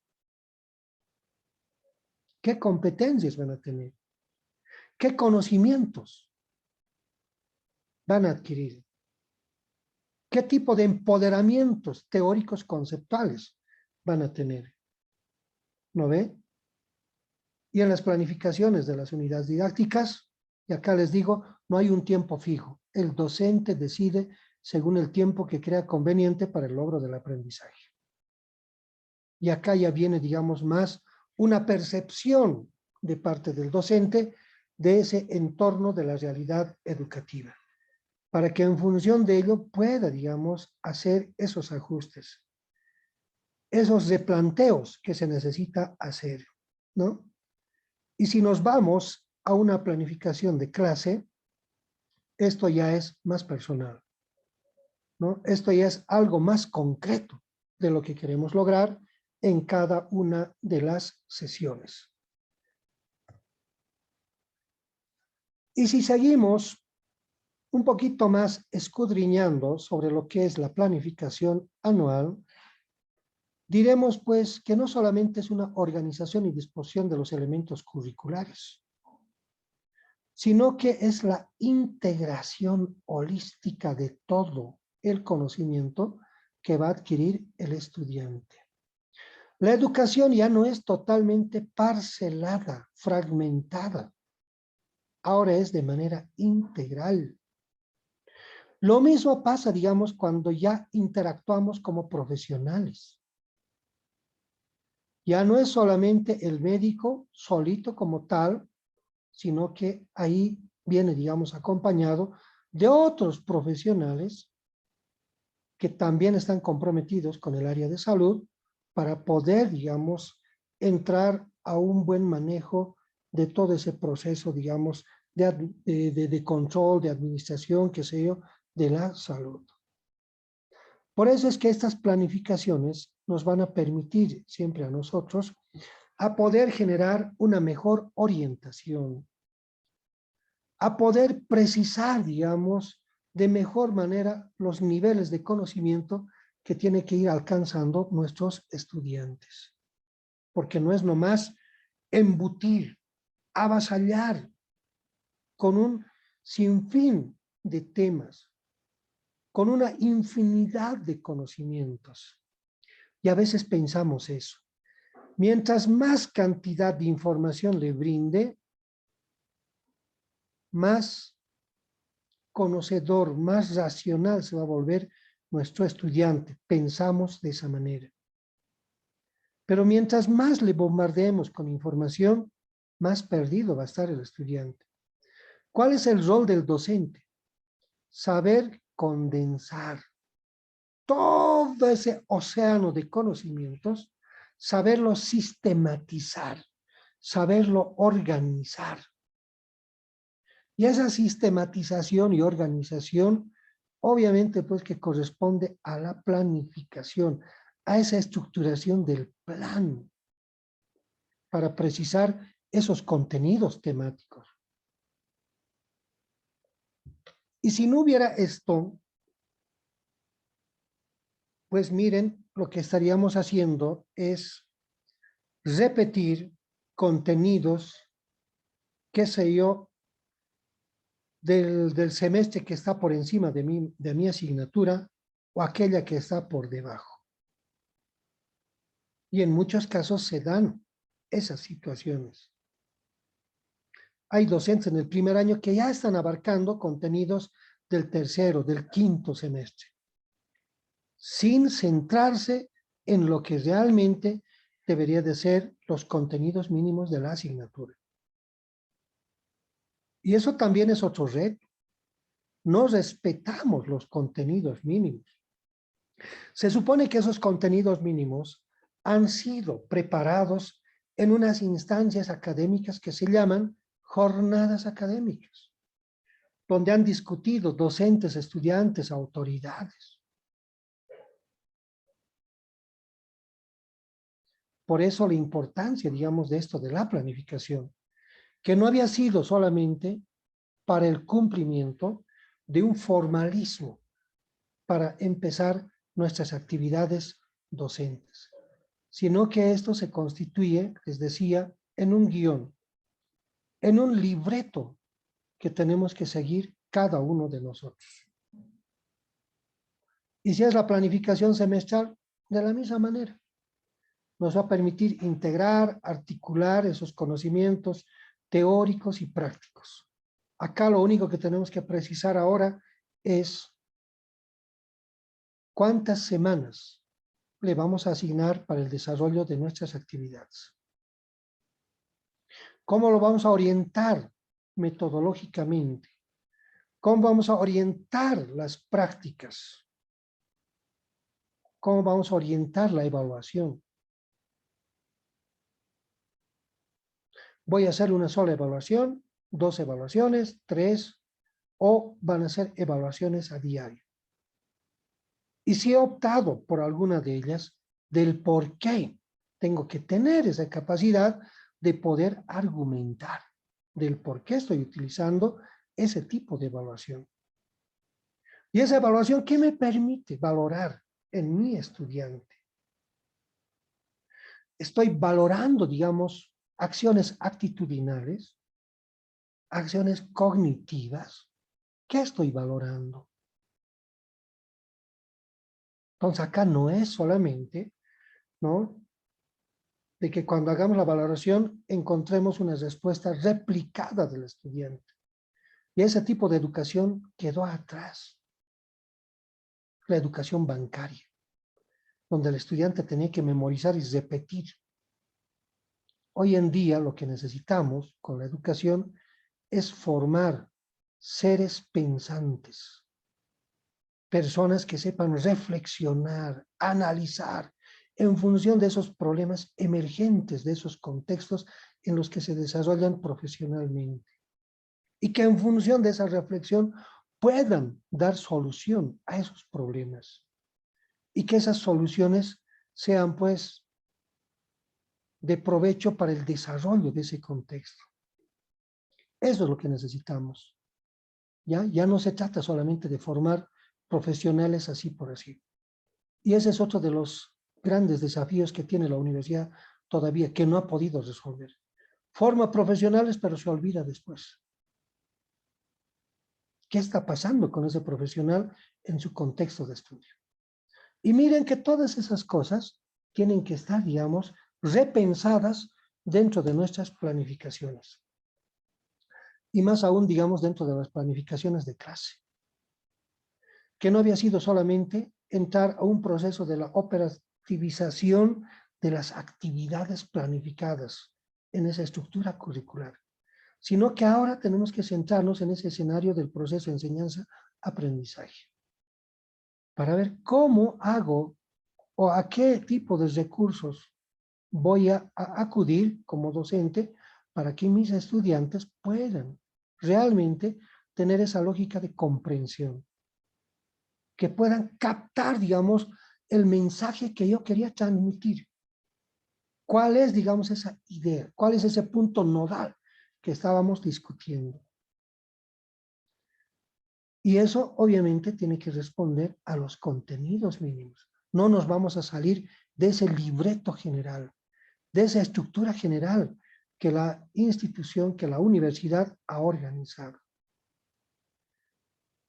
¿Qué competencias van a tener? ¿Qué conocimientos van a adquirir? ¿Qué tipo de empoderamientos teóricos conceptuales van a tener? ¿No ve? Y en las planificaciones de las unidades didácticas, y acá les digo, no hay un tiempo fijo. El docente decide según el tiempo que crea conveniente para el logro del aprendizaje. Y acá ya viene, digamos, más una percepción de parte del docente de ese entorno de la realidad educativa, para que en función de ello pueda, digamos, hacer esos ajustes, esos replanteos que se necesita hacer, ¿no? Y si nos vamos a una planificación de clase, esto ya es más personal, ¿no? Esto ya es algo más concreto de lo que queremos lograr en cada una de las sesiones. Y si seguimos un poquito más escudriñando sobre lo que es la planificación anual, diremos pues que no solamente es una organización y disposición de los elementos curriculares, sino que es la integración holística de todo el conocimiento que va a adquirir el estudiante. La educación ya no es totalmente parcelada, fragmentada, ahora es de manera integral. Lo mismo pasa, digamos, cuando ya interactuamos como profesionales. Ya no es solamente el médico solito como tal, sino que ahí viene, digamos, acompañado de otros profesionales que también están comprometidos con el área de salud para poder, digamos, entrar a un buen manejo de todo ese proceso, digamos, de control, de administración, qué sé yo, de la salud. Por eso es que estas planificaciones nos van a permitir siempre a nosotros a poder generar una mejor orientación, a poder precisar, digamos, de mejor manera los niveles de conocimiento que tiene que ir alcanzando nuestros estudiantes. Porque no es nomás embutir, avasallar con un sinfín de temas, con una infinidad de conocimientos. Y a veces pensamos eso. Mientras más cantidad de información le brinde, más conocedor, más racional se va a volver nuestro estudiante. Pensamos de esa manera. Pero mientras más le bombardeemos con información, más perdido va a estar el estudiante. ¿Cuál es el rol del docente? Saber condensar todo ese océano de conocimientos, saberlo sistematizar, saberlo organizar. Y esa sistematización y organización, obviamente, pues que corresponde a la planificación, a esa estructuración del plan para precisar esos contenidos temáticos. Y si no hubiera esto, pues miren, lo que estaríamos haciendo es repetir contenidos, qué sé yo, del semestre que está por encima de mi asignatura o aquella que está por debajo. Y en muchos casos se dan esas situaciones. Hay docentes en el primer año que ya están abarcando contenidos del tercero, del quinto semestre, sin centrarse en lo que realmente debería de ser los contenidos mínimos de la asignatura. Y eso también es otro reto. No respetamos los contenidos mínimos. Se supone que esos contenidos mínimos han sido preparados en unas instancias académicas que se llaman jornadas académicas, donde han discutido docentes, estudiantes, autoridades. Por eso la importancia, digamos, de esto de la planificación, que no había sido solamente para el cumplimiento de un formalismo para empezar nuestras actividades docentes, sino que esto se constituye, les decía, en un guión, en un libreto que tenemos que seguir cada uno de nosotros. Y si es la planificación semestral, de la misma manera. Nos va a permitir integrar, articular esos conocimientos teóricos y prácticos. Acá lo único que tenemos que precisar ahora es cuántas semanas le vamos a asignar para el desarrollo de nuestras actividades. ¿Cómo lo vamos a orientar metodológicamente? ¿Cómo vamos a orientar las prácticas? ¿Cómo vamos a orientar la evaluación? ¿Voy a hacer una sola evaluación, 2 evaluaciones, 3, o van a ser evaluaciones a diario? Y si he optado por alguna de ellas, del por qué tengo que tener esa capacidad de poder argumentar del por qué estoy utilizando ese tipo de evaluación. Y esa evaluación, ¿qué me permite valorar en mi estudiante? Estoy valorando, digamos, acciones actitudinales, acciones cognitivas. ¿Qué estoy valorando? Entonces acá no es solamente, ¿no?, de que cuando hagamos la valoración encontremos una respuesta replicada del estudiante. Y ese tipo de educación quedó atrás. La educación bancaria, donde el estudiante tenía que memorizar y repetir. Hoy en día lo que necesitamos con la educación es formar seres pensantes, personas que sepan reflexionar, analizar en función de esos problemas emergentes, de esos contextos en los que se desarrollan profesionalmente. Y que en función de esa reflexión puedan dar solución a esos problemas. Y que esas soluciones sean, pues, de provecho para el desarrollo de ese contexto. Eso es lo que necesitamos. Ya no se trata solamente de formar profesionales así por así. Y ese es otro de los grandes desafíos que tiene la universidad todavía, que no ha podido resolver. Forma profesionales, pero se olvida después. ¿Qué está pasando con ese profesional en su contexto de estudio? Y miren que todas esas cosas tienen que estar, digamos, repensadas dentro de nuestras planificaciones. Y más aún, digamos, dentro de las planificaciones de clase. Que no había sido solamente entrar a un proceso de la operativización de las actividades planificadas en esa estructura curricular, sino que ahora tenemos que centrarnos en ese escenario del proceso de enseñanza-aprendizaje, para ver cómo hago o a qué tipo de recursos voy a acudir como docente para que mis estudiantes puedan realmente tener esa lógica de comprensión, que puedan captar, digamos, el mensaje que yo quería transmitir. ¿Cuál es, digamos, esa idea? ¿Cuál es ese punto nodal que estábamos discutiendo? Y eso obviamente tiene que responder a los contenidos mínimos. No nos vamos a salir de ese libreto general, de esa estructura general que la institución, que la universidad ha organizado.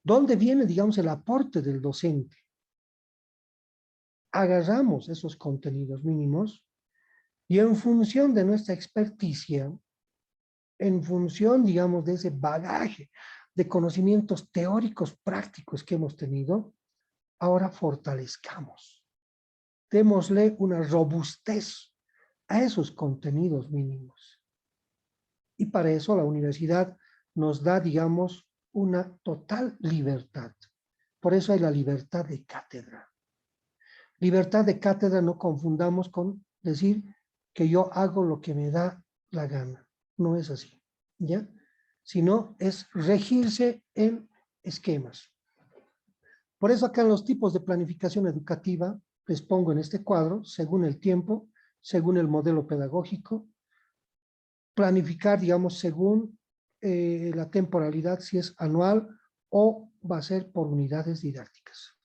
¿Dónde viene, digamos, el aporte del docente? Agarramos esos contenidos mínimos y en función de nuestra experticia, en función, digamos, de ese bagaje de conocimientos teóricos prácticos que hemos tenido, ahora fortalezcamos. Démosle una robustez a esos contenidos mínimos. Y para eso la universidad nos da, digamos, una total libertad. Por eso hay la libertad de cátedra. Libertad de cátedra no confundamos con decir que yo hago lo que me da la gana. No es así, ¿ya? Sino es regirse en esquemas. Por eso acá en los tipos de planificación educativa les pongo en este cuadro, según el tiempo, según el modelo pedagógico, planificar, digamos, según la temporalidad, si es anual o va a ser por unidades didácticas.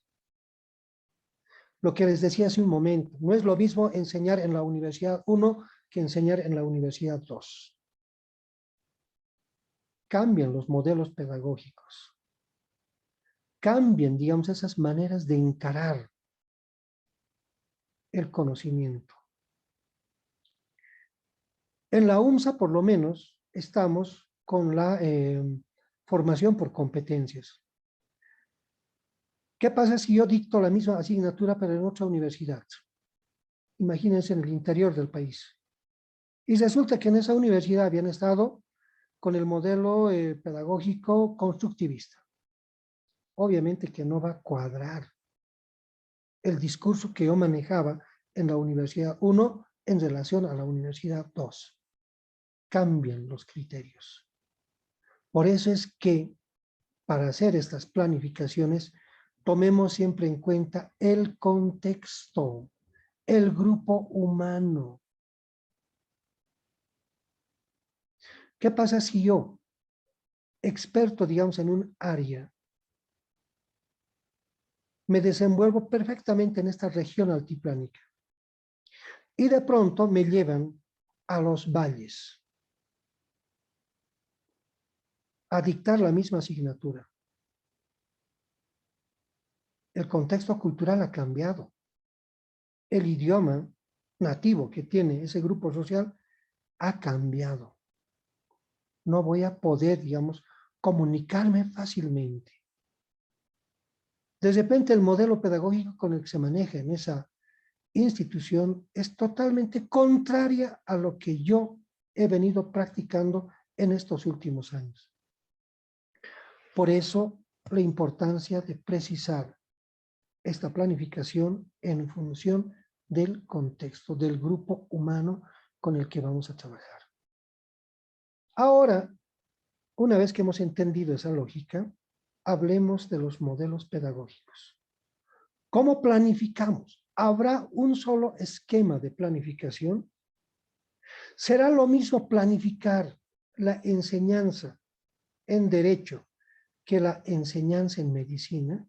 Lo que les decía hace un momento, no es lo mismo enseñar en la Universidad 1 que enseñar en la Universidad 2. Cambian los modelos pedagógicos. Cambian, digamos, esas maneras de encarar el conocimiento. En la UMSA, por lo menos, estamos con la formación por competencias. ¿Qué pasa si yo dicto la misma asignatura pero en otra universidad? Imagínense en el interior del país. Y resulta que en esa universidad habían estado con el modelo pedagógico constructivista. Obviamente que no va a cuadrar el discurso que yo manejaba en la Universidad 1 en relación a la Universidad 2. Cambian los criterios. Por eso es que para hacer estas planificaciones tomemos siempre en cuenta el contexto, el grupo humano. ¿Qué pasa si yo, experto, digamos, en un área, me desenvuelvo perfectamente en esta región altiplánica y de pronto me llevan a los valles a dictar la misma asignatura? El contexto cultural ha cambiado. El idioma nativo que tiene ese grupo social ha cambiado. No voy a poder, digamos, comunicarme fácilmente. De repente el modelo pedagógico con el que se maneja institución es totalmente contraria a lo que yo he venido practicando en estos últimos años. Por eso, la importancia de precisar esta planificación en función del contexto, del grupo humano con el que vamos a trabajar. Ahora, una vez que hemos entendido esa lógica, hablemos de los modelos pedagógicos. ¿Cómo planificamos? ¿Habrá un solo esquema de planificación? ¿Será lo mismo planificar la enseñanza en derecho que la enseñanza en medicina?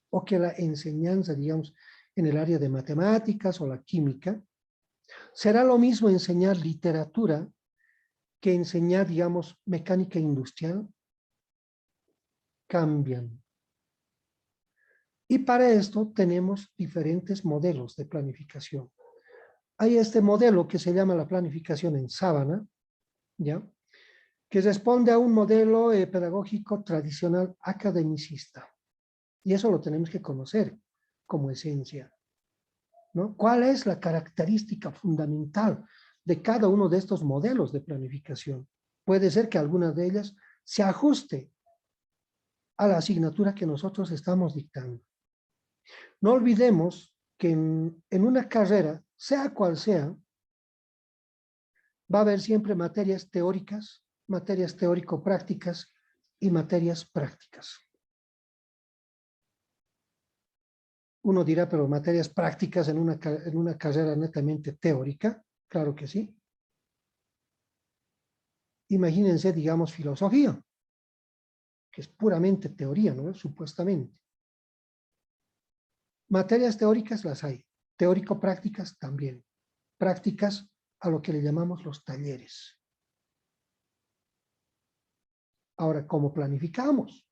¿O que la enseñanza, digamos, en el área de matemáticas o la química? ¿Será lo mismo enseñar literatura que enseñar, digamos, mecánica industrial? Cambian. Y para esto tenemos diferentes modelos de planificación. Hay este modelo que se llama la planificación en sábana, ¿ya?, que responde a un modelo pedagógico tradicional academicista. Y eso lo tenemos que conocer como esencia, ¿no? ¿Cuál es la característica fundamental de cada uno de estos modelos de planificación? Puede ser que alguna de ellas se ajuste a la asignatura que nosotros estamos dictando. No olvidemos que en una carrera, sea cual sea, va a haber siempre materias teóricas, materias teórico-prácticas y materias prácticas. Uno dirá, pero materias prácticas en una carrera netamente teórica, claro que sí. Imagínense, digamos, filosofía, que es puramente teoría, ¿no? Supuestamente. Materias teóricas las hay, teórico-prácticas también. Prácticas a lo que le llamamos los talleres. Ahora, ¿cómo planificamos?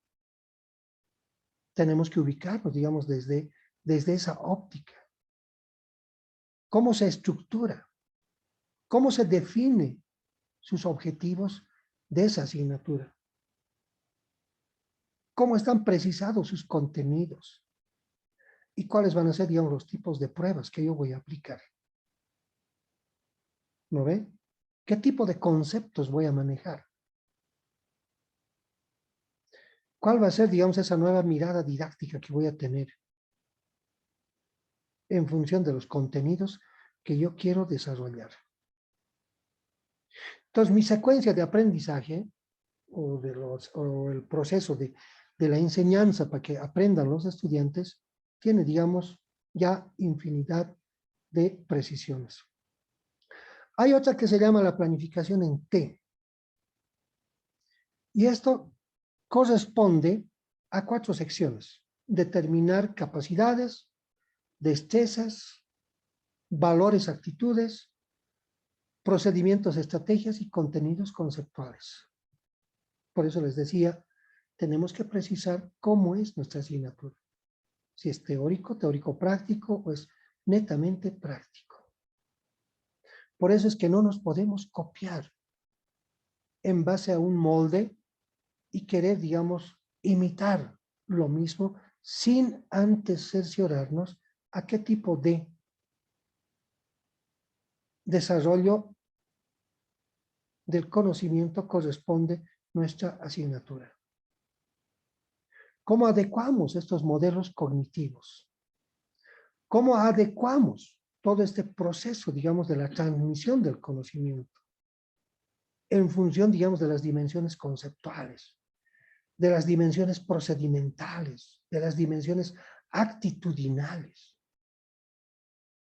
Tenemos que ubicarnos, digamos, desde esa óptica. ¿Cómo se estructura? ¿Cómo se define sus objetivos de esa asignatura? ¿Cómo están precisados sus contenidos? ¿Y cuáles van a ser, digamos, los tipos de pruebas que yo voy a aplicar? ¿No ve? ¿Qué tipo de conceptos voy a manejar? ¿Cuál va a ser, digamos, esa nueva mirada didáctica que voy a tener en función de los contenidos que yo quiero desarrollar? Entonces, mi secuencia de aprendizaje o el proceso de la enseñanza para que aprendan los estudiantes tiene, digamos, ya infinidad de precisiones. Hay otra que se llama la planificación en T. Y esto corresponde a 4 secciones. Determinar capacidades, destrezas, valores, actitudes, procedimientos, estrategias y contenidos conceptuales. Por eso les decía, tenemos que precisar cómo es nuestra asignatura. Si es teórico, teórico-práctico o es netamente práctico. Por eso es que no nos podemos copiar en base a un molde y querer, digamos, imitar lo mismo sin antes cerciorarnos a qué tipo de desarrollo del conocimiento corresponde nuestra asignatura. ¿Cómo adecuamos estos modelos cognitivos? ¿Cómo adecuamos todo este proceso, digamos, de la transmisión del conocimiento en función, digamos, de las dimensiones conceptuales, de las dimensiones procedimentales, de las dimensiones actitudinales?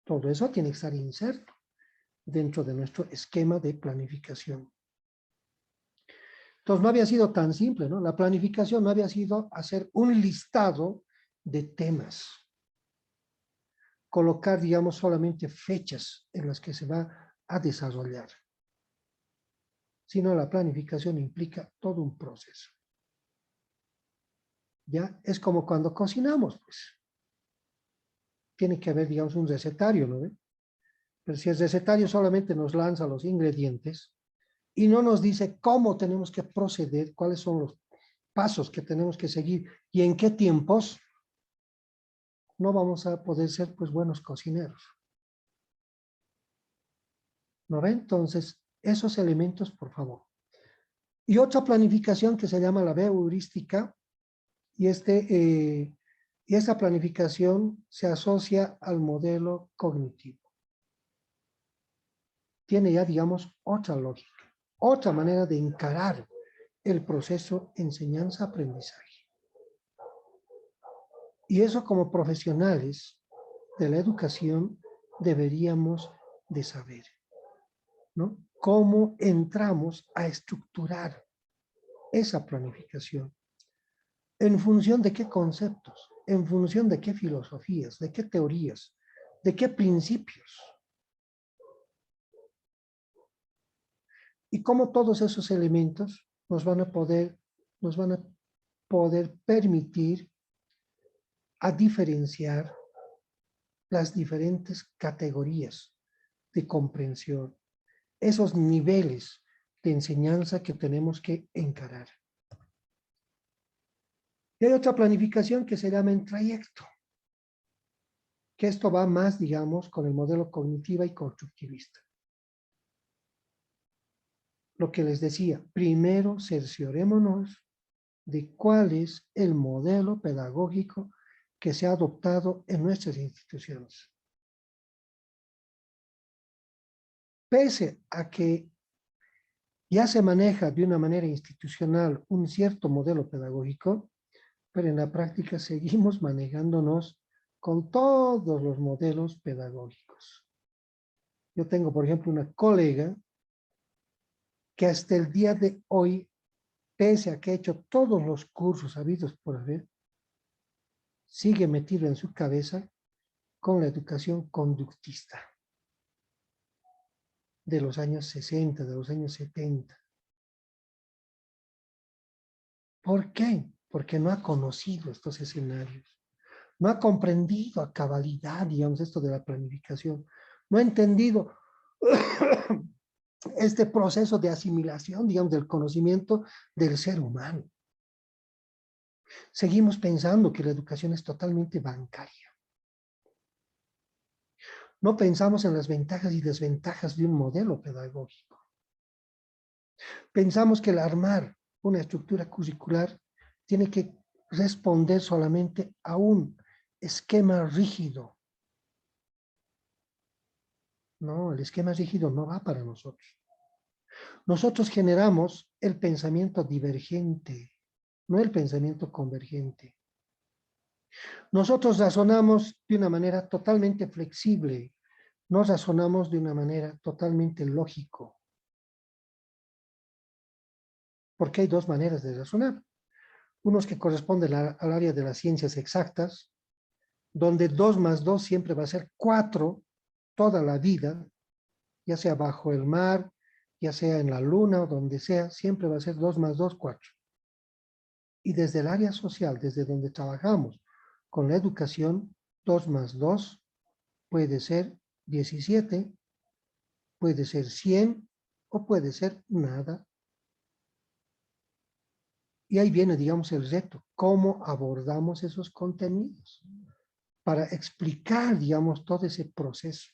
Todo eso tiene que estar inserto dentro de nuestro esquema de planificación. Entonces, no había sido tan simple, ¿no? La planificación no había sido hacer un listado de temas, colocar, digamos, solamente fechas en las que se va a desarrollar, sino la planificación implica todo un proceso. ¿Ya? Es como cuando cocinamos, pues. Tiene que haber, digamos, un recetario, ¿no? Pero si el recetario solamente nos lanza los ingredientes y no nos dice cómo tenemos que proceder, cuáles son los pasos que tenemos que seguir y en qué tiempos, no vamos a poder ser pues buenos cocineros. ¿No ven? Entonces, esos elementos, por favor. Y otra planificación que se llama la heurística, y esta planificación se asocia al modelo cognitivo. Tiene ya, digamos, otra lógica, otra manera de encarar el proceso enseñanza-aprendizaje. Y eso como profesionales de la educación deberíamos de saber, ¿no? Cómo entramos a estructurar esa planificación. ¿En función de qué conceptos? ¿En función de qué filosofías? ¿De qué teorías? ¿De qué principios? Y cómo todos esos elementos nos van a poder permitir a diferenciar las diferentes categorías de comprensión, esos niveles de enseñanza que tenemos que encarar. Y hay otra planificación que se llama en trayecto, que esto va más, digamos, con el modelo cognitivo y constructivista. Lo que les decía, primero cerciorémonos de cuál es el modelo pedagógico que se ha adoptado en nuestras instituciones. Pese a que ya se maneja de una manera institucional un cierto modelo pedagógico, pero en la práctica seguimos manejándonos con todos los modelos pedagógicos. Yo tengo, por ejemplo, una colega que hasta el día de hoy, pese a que ha hecho todos los cursos habidos por haber, sigue metido en su cabeza con la educación conductista de los años 60, de los años 70. ¿Por qué? Porque no ha conocido estos escenarios. No ha comprendido a cabalidad, digamos, esto de la planificación. No ha entendido este proceso de asimilación, digamos, del conocimiento del ser humano. Seguimos pensando que la educación es totalmente bancaria. No pensamos en las ventajas y desventajas de un modelo pedagógico. Pensamos que el armar una estructura curricular tiene que responder solamente a un esquema rígido. No, el esquema rígido no va para nosotros. Nosotros generamos el pensamiento divergente, no el pensamiento convergente. Nosotros razonamos de una manera totalmente flexible, no razonamos de una manera totalmente lógico. Porque hay dos maneras de razonar. Unos que corresponden al área de las ciencias exactas, donde 2 más 2 siempre va a ser 4 toda la vida, ya sea bajo el mar, ya sea en la luna o donde sea, siempre va a ser 2 más 2, 4. Y desde el área social, desde donde trabajamos con la educación, 2 más 2 puede ser 17, puede ser 100 o puede ser nada. Y ahí viene, digamos, el reto, cómo abordamos esos contenidos para explicar, digamos, todo ese proceso.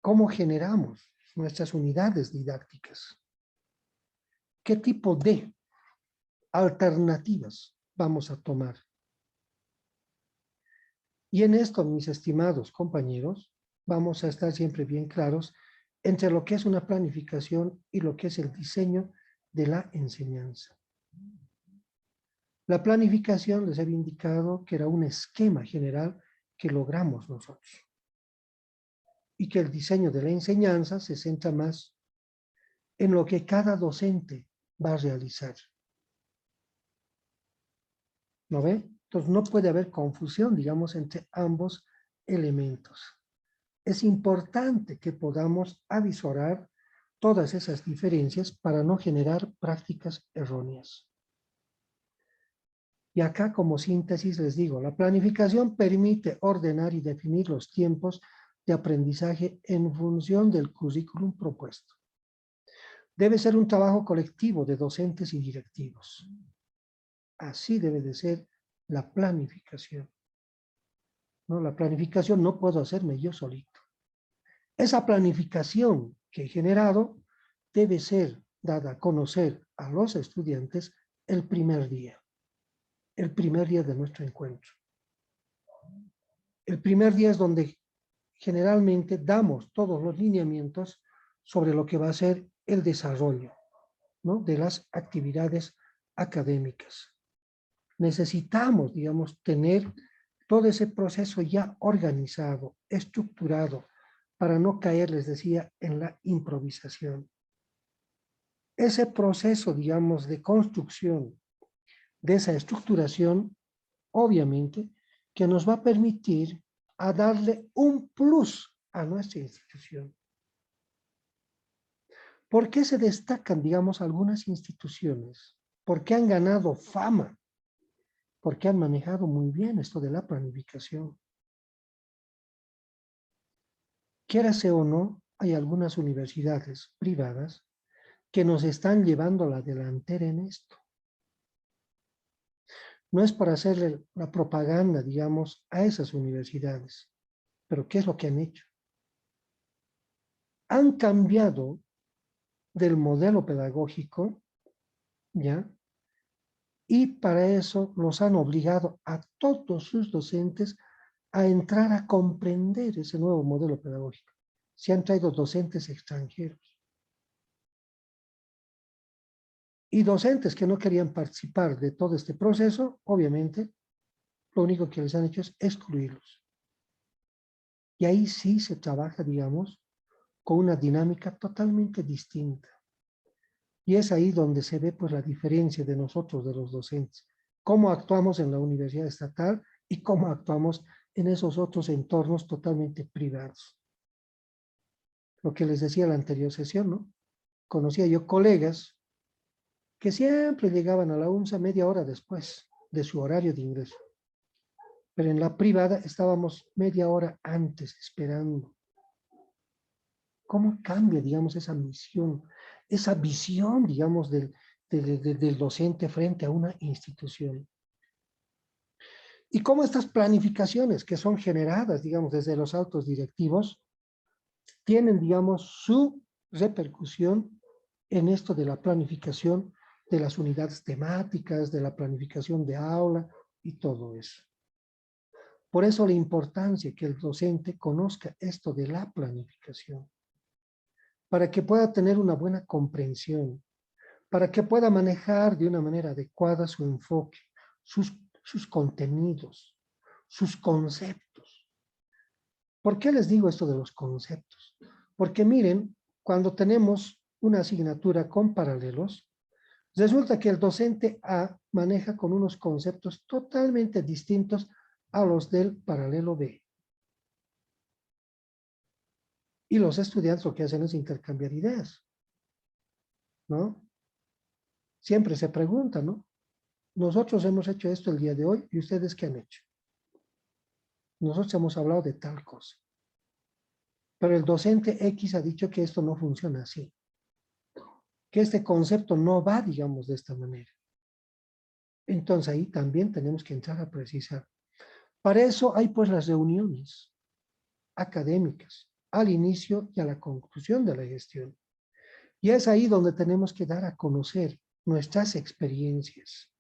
¿Cómo generamos nuestras unidades didácticas? ¿Qué tipo de alternativas vamos a tomar? Y en esto, mis estimados compañeros, vamos a estar siempre bien claros entre lo que es una planificación y lo que es el diseño de la enseñanza. La planificación, les había indicado que era un esquema general que logramos nosotros. Y que el diseño de la enseñanza se centra más en lo que cada docente va a realizar. ¿No ve? Entonces no puede haber confusión, digamos, entre ambos elementos. Es importante que podamos avisorar todas esas diferencias para no generar prácticas erróneas. Y acá, como síntesis, les digo, la planificación permite ordenar y definir los tiempos de aprendizaje en función del currículum propuesto. Debe ser un trabajo colectivo de docentes y directivos. Así debe de ser la planificación, ¿no? La planificación no puedo hacerme yo solito. Esa planificación que he generado debe ser dada a conocer a los estudiantes el primer día de nuestro encuentro. El primer día es donde generalmente damos todos los lineamientos sobre lo que va a ser el desarrollo, ¿no?, de las actividades académicas. Necesitamos, digamos, tener todo ese proceso ya organizado, estructurado, para no caer, les decía, en la improvisación. Ese proceso, digamos, de construcción de esa estructuración, obviamente, que nos va a permitir a darle un plus a nuestra institución. ¿Por qué se destacan, digamos, algunas instituciones? Porque han ganado fama, porque han manejado muy bien esto de la planificación. Quierase o no, hay algunas universidades privadas que nos están llevando a la delantera en esto. No es para hacerle la propaganda, digamos, a esas universidades, pero ¿qué es lo que han hecho? Han cambiado del modelo pedagógico, ¿ya? Y para eso los han obligado a todos sus docentes a entrar a comprender ese nuevo modelo pedagógico. Se han traído docentes extranjeros. Y docentes que no querían participar de todo este proceso, obviamente, lo único que les han hecho es excluirlos. Y ahí sí se trabaja, digamos, con una dinámica totalmente distinta. Y es ahí donde se ve pues la diferencia de nosotros, de los docentes. Cómo actuamos en la universidad estatal y cómo actuamos en esos otros entornos totalmente privados. Lo que les decía en la anterior sesión, ¿no? Conocía yo colegas que siempre llegaban a la UNSA media hora después de su horario de ingreso. Pero en la privada estábamos media hora antes esperando. ¿Cómo cambia, digamos, esa misión, esa visión, digamos, del docente frente a una institución? Y cómo estas planificaciones que son generadas, digamos, desde los altos directivos, tienen, digamos, su repercusión en esto de la planificación de las unidades temáticas, de la planificación de aula y todo eso. Por eso la importancia que el docente conozca esto de la planificación, para que pueda tener una buena comprensión, para que pueda manejar de una manera adecuada su enfoque, sus contenidos, sus conceptos. ¿Por qué les digo esto de los conceptos? Porque miren, cuando tenemos una asignatura con paralelos, resulta que el docente A maneja con unos conceptos totalmente distintos a los del paralelo B. Y los estudiantes lo que hacen es intercambiar ideas, ¿no? Siempre se preguntan, ¿no? Nosotros hemos hecho esto el día de hoy, ¿y ustedes qué han hecho? Nosotros hemos hablado de tal cosa. Pero el docente X ha dicho que esto no funciona así. Que este concepto no va, digamos, de esta manera. Entonces ahí también tenemos que entrar a precisar. Para eso hay pues las reuniones académicas, al inicio y a la conclusión de la gestión. Y es ahí donde tenemos que dar a conocer nuestras experiencias,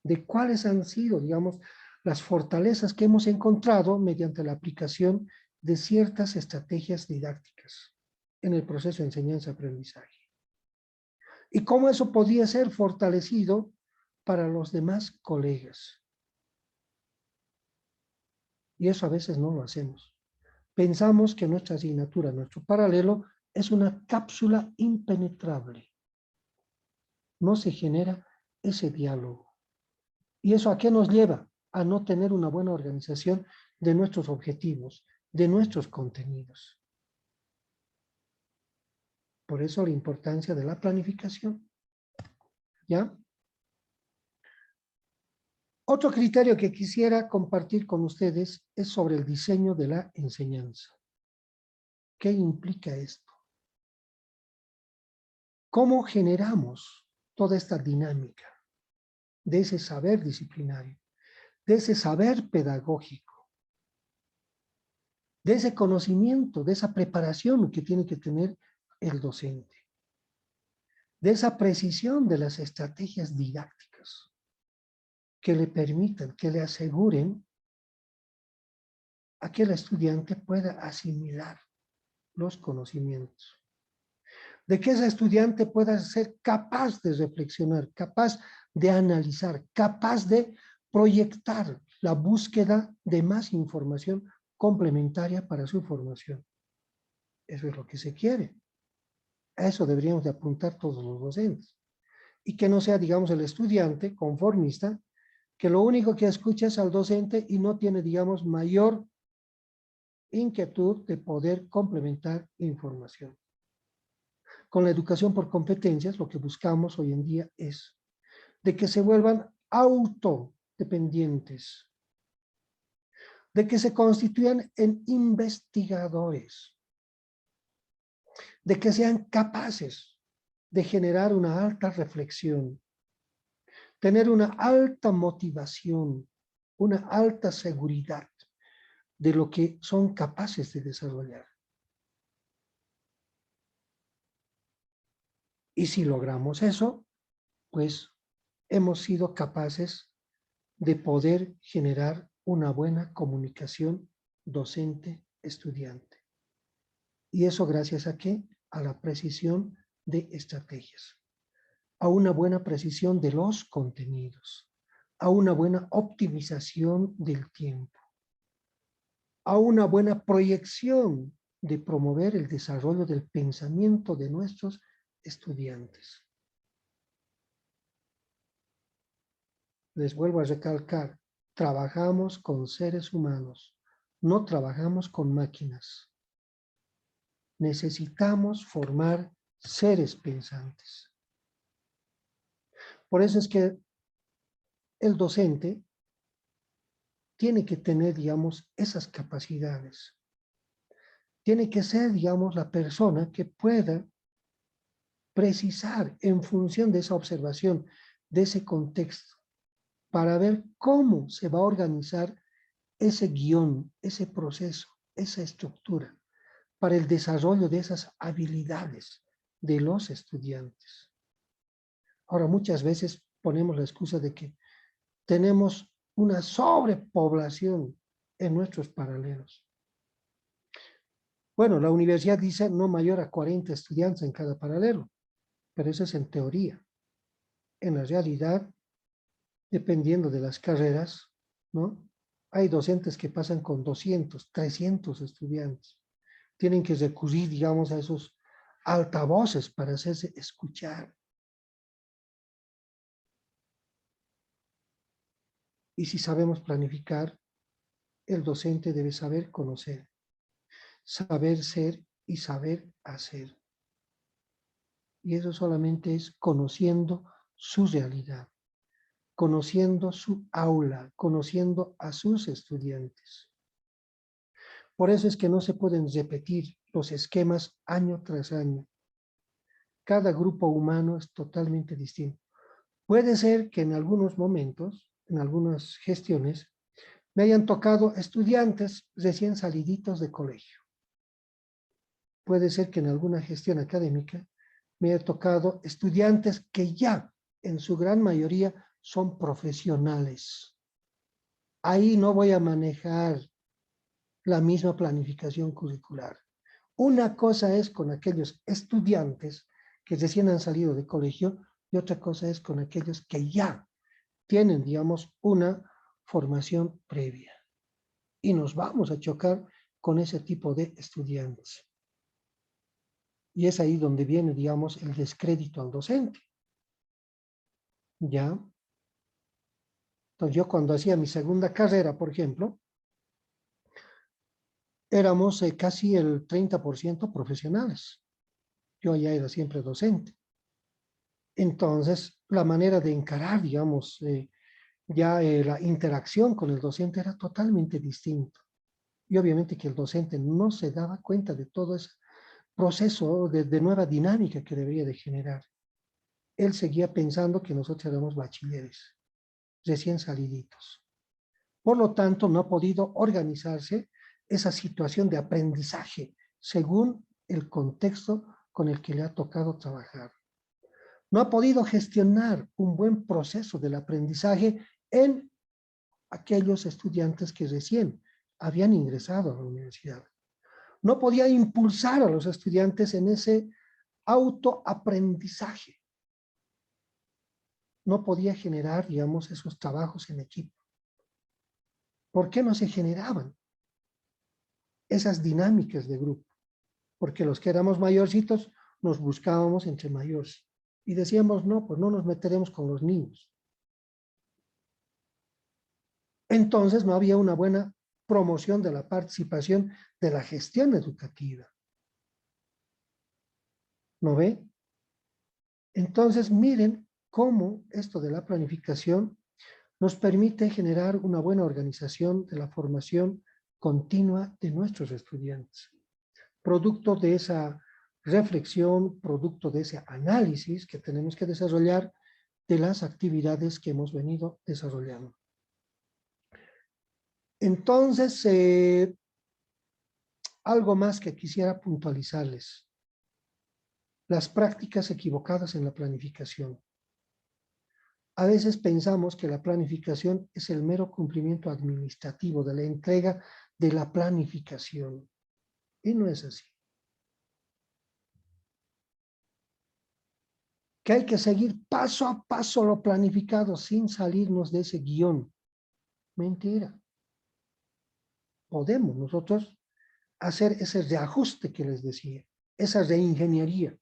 de cuáles han sido, digamos, las fortalezas que hemos encontrado mediante la aplicación de ciertas estrategias didácticas en el proceso de enseñanza-aprendizaje. Y cómo eso podría ser fortalecido para los demás colegas. Y eso a veces no lo hacemos. Pensamos que nuestra asignatura, nuestro paralelo, es una cápsula impenetrable. No se genera ese diálogo. ¿Y eso a qué nos lleva? A no tener una buena organización de nuestros objetivos, de nuestros contenidos. Por eso la importancia de la planificación. ¿Ya? Otro criterio que quisiera compartir con ustedes es sobre el diseño de la enseñanza. ¿Qué implica esto? ¿Cómo generamos toda esta dinámica? de ese saber disciplinario, de ese saber pedagógico, de ese conocimiento, de esa preparación que tiene que tener el docente, de esa precisión de las estrategias didácticas que le permitan, que le aseguren a que el estudiante pueda asimilar los conocimientos, de que ese estudiante pueda ser capaz de reflexionar, capaz de analizar, capaz de proyectar la búsqueda de más información complementaria para su formación. Eso es lo que se quiere. A eso deberíamos de apuntar todos los docentes. Y que no sea, digamos, el estudiante conformista, que lo único que escucha es al docente y no tiene, digamos, mayor inquietud de poder complementar información. Con la educación por competencias, lo que buscamos hoy en día es de que se vuelvan autodependientes, de que se constituyan en investigadores, de que sean capaces de generar una alta reflexión, tener una alta motivación, una alta seguridad de lo que son capaces de desarrollar. Y si logramos eso, pues hemos sido capaces de poder generar una buena comunicación docente-estudiante. ¿Y eso gracias a qué? A la precisión de estrategias, a una buena precisión de los contenidos, a una buena optimización del tiempo, a una buena proyección de promover el desarrollo del pensamiento de nuestros estudiantes. Les vuelvo a recalcar, trabajamos con seres humanos, no trabajamos con máquinas. Necesitamos formar seres pensantes. Por eso es que el docente tiene que tener, digamos, esas capacidades. Tiene que ser, digamos, la persona que pueda precisar en función de esa observación, de ese contexto, para ver cómo se va a organizar ese guión, ese proceso, esa estructura, para el desarrollo de esas habilidades de los estudiantes. Ahora, muchas veces ponemos la excusa de que tenemos una sobrepoblación en nuestros paralelos. Bueno, la universidad dice no mayor a 40 estudiantes en cada paralelo, pero eso es en teoría. En la realidad, dependiendo de las carreras, ¿no? Hay docentes que pasan con 200, 300 estudiantes. Tienen que recurrir, digamos, a esos altavoces para hacerse escuchar. Y si sabemos planificar, el docente debe saber conocer, saber ser y saber hacer. Y eso solamente es conociendo su realidad, conociendo su aula, conociendo a sus estudiantes. Por eso es que no se pueden repetir los esquemas año tras año. Cada grupo humano es totalmente distinto. Puede ser que en algunos momentos, en algunas gestiones, me hayan tocado estudiantes recién saliditos de colegio. Puede ser que en alguna gestión académica me haya tocado estudiantes que ya, en su gran mayoría, son profesionales. Ahí no voy a manejar la misma planificación curricular. Una cosa es con aquellos estudiantes que recién han salido de colegio y otra cosa es con aquellos que ya tienen, digamos, una formación previa. Y nos vamos a chocar con ese tipo de estudiantes. Y es ahí donde viene, digamos, el descrédito al docente. ¿Ya? Entonces yo cuando hacía mi segunda carrera, por ejemplo, éramos casi el 30% profesionales. Yo ya era siempre docente. Entonces, la manera de encarar, digamos, la interacción con el docente era totalmente distinto. Y obviamente que el docente no se daba cuenta de todo ese proceso de nueva dinámica que debería de generar. Él seguía pensando que nosotros éramos bachilleres. recién saliditos. Por lo tanto, no ha podido organizarse esa situación de aprendizaje según el contexto con el que le ha tocado trabajar. No ha podido gestionar un buen proceso del aprendizaje en aquellos estudiantes que recién habían ingresado a la universidad. No podía impulsar a los estudiantes en ese autoaprendizaje. No podía generar, digamos, esos trabajos en equipo. ¿Por qué no se generaban esas dinámicas de grupo? Porque los que éramos mayorcitos nos buscábamos entre mayores y decíamos, no, pues no nos meteremos con los niños. Entonces no había una buena promoción de la participación de la gestión educativa. ¿No ve? Entonces miren cómo esto de la planificación nos permite generar una buena organización de la formación continua de nuestros estudiantes. Producto de esa reflexión, producto de ese análisis que tenemos que desarrollar de las actividades que hemos venido desarrollando. Entonces, algo más que quisiera puntualizarles. Las prácticas equivocadas en la planificación. A veces pensamos que la planificación es el mero cumplimiento administrativo de la entrega de la planificación. Y no es así. Que hay que seguir paso a paso lo planificado sin salirnos de ese guión. Mentira. Podemos nosotros hacer ese reajuste que les decía, esa reingeniería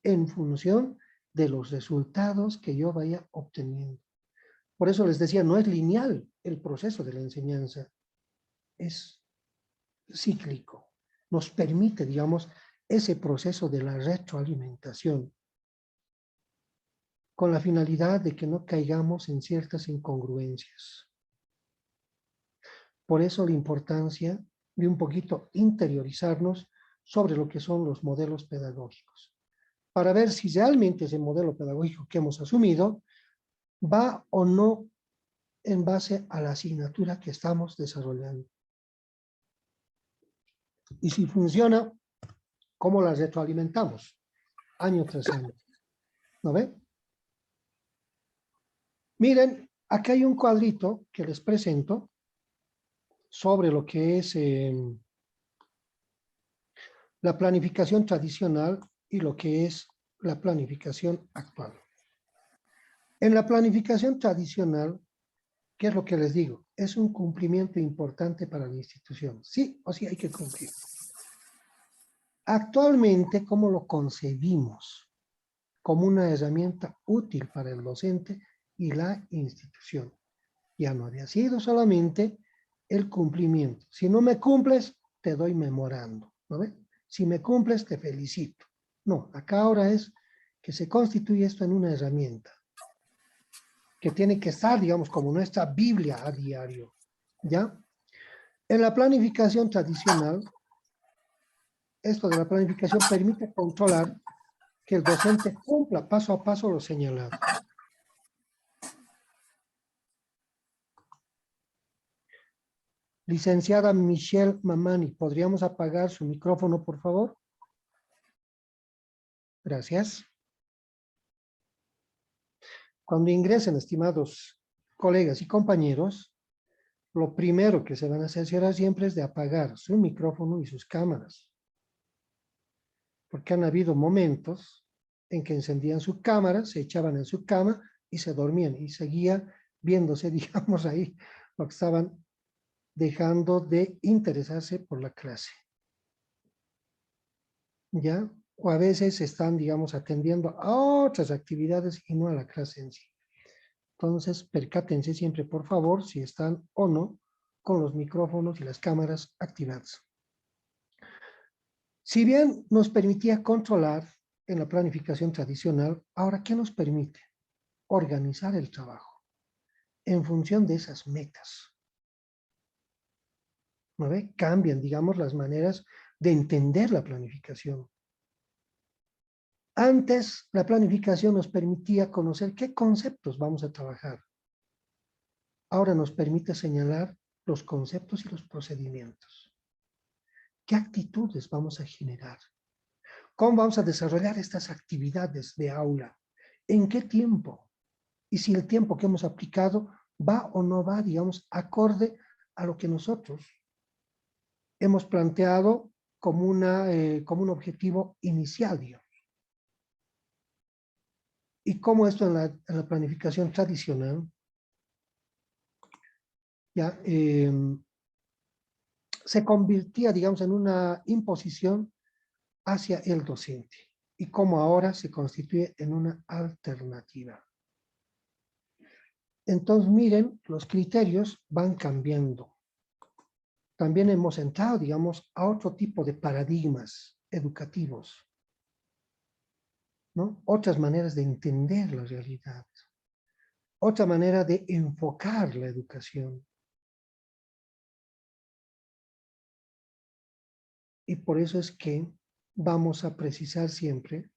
en función de los resultados que yo vaya obteniendo. Por eso les decía, no es lineal el proceso de la enseñanza, es cíclico. Nos permite, digamos, ese proceso de la retroalimentación con la finalidad de que no caigamos en ciertas incongruencias. Por eso la importancia de un poquito interiorizarnos sobre lo que son los modelos pedagógicos, para ver si realmente ese modelo pedagógico que hemos asumido va o no en base a la asignatura que estamos desarrollando. Y si funciona, ¿cómo la retroalimentamos? Año tras año. ¿No ven? Miren, aquí hay un cuadrito que les presento sobre lo que es la planificación tradicional y lo que es la planificación actual. En la planificación tradicional, ¿qué es lo que les digo? Es un cumplimiento importante para la institución. Sí o sí hay que cumplir. Actualmente, ¿cómo lo concebimos? Como una herramienta útil para el docente y la institución. Ya no había sido solamente el cumplimiento. Si no me cumples, te doy memorando. ¿No ves? Si me cumples, te felicito. No, acá ahora es que se constituye esto en una herramienta que tiene que estar, digamos, como nuestra Biblia a diario. ¿Ya? En la planificación tradicional, esto de la planificación permite controlar que el docente cumpla paso a paso lo señalado. Licenciada Michelle Mamani, ¿podríamos apagar su micrófono, por favor? Gracias. Cuando ingresen, estimados colegas y compañeros, lo primero que se van a hacer siempre es de apagar su micrófono y sus cámaras. Porque han habido momentos en que encendían su cámara, se echaban en su cama y se dormían y seguía viéndose, digamos, ahí lo que estaban dejando de interesarse por la clase. ¿Ya? O a veces están, digamos, atendiendo a otras actividades y no a la clase en sí. Entonces, percátense siempre, por favor, si están o no con los micrófonos y las cámaras activadas. Si bien nos permitía controlar en la planificación tradicional, ahora, ¿qué nos permite? Organizar el trabajo en función de esas metas. ¿No ve? Cambian, digamos, las maneras de entender la planificación. Antes, la planificación nos permitía conocer qué conceptos vamos a trabajar. ahora nos permite señalar los conceptos y los procedimientos. ¿Qué actitudes vamos a generar? ¿Cómo vamos a desarrollar estas actividades de aula? ¿En qué tiempo? Y si el tiempo que hemos aplicado va o no va, digamos, acorde a lo que nosotros hemos planteado como un objetivo inicial, digamos. Y cómo esto en la planificación tradicional ya se convertía, digamos, en una imposición hacia el docente y cómo ahora se constituye en una alternativa. Entonces, miren, los criterios van cambiando. También hemos entrado, digamos, a otro tipo de paradigmas educativos, ¿no? Otras maneras de entender la realidad, otra manera de enfocar la educación. Y por eso es que vamos a precisar siempre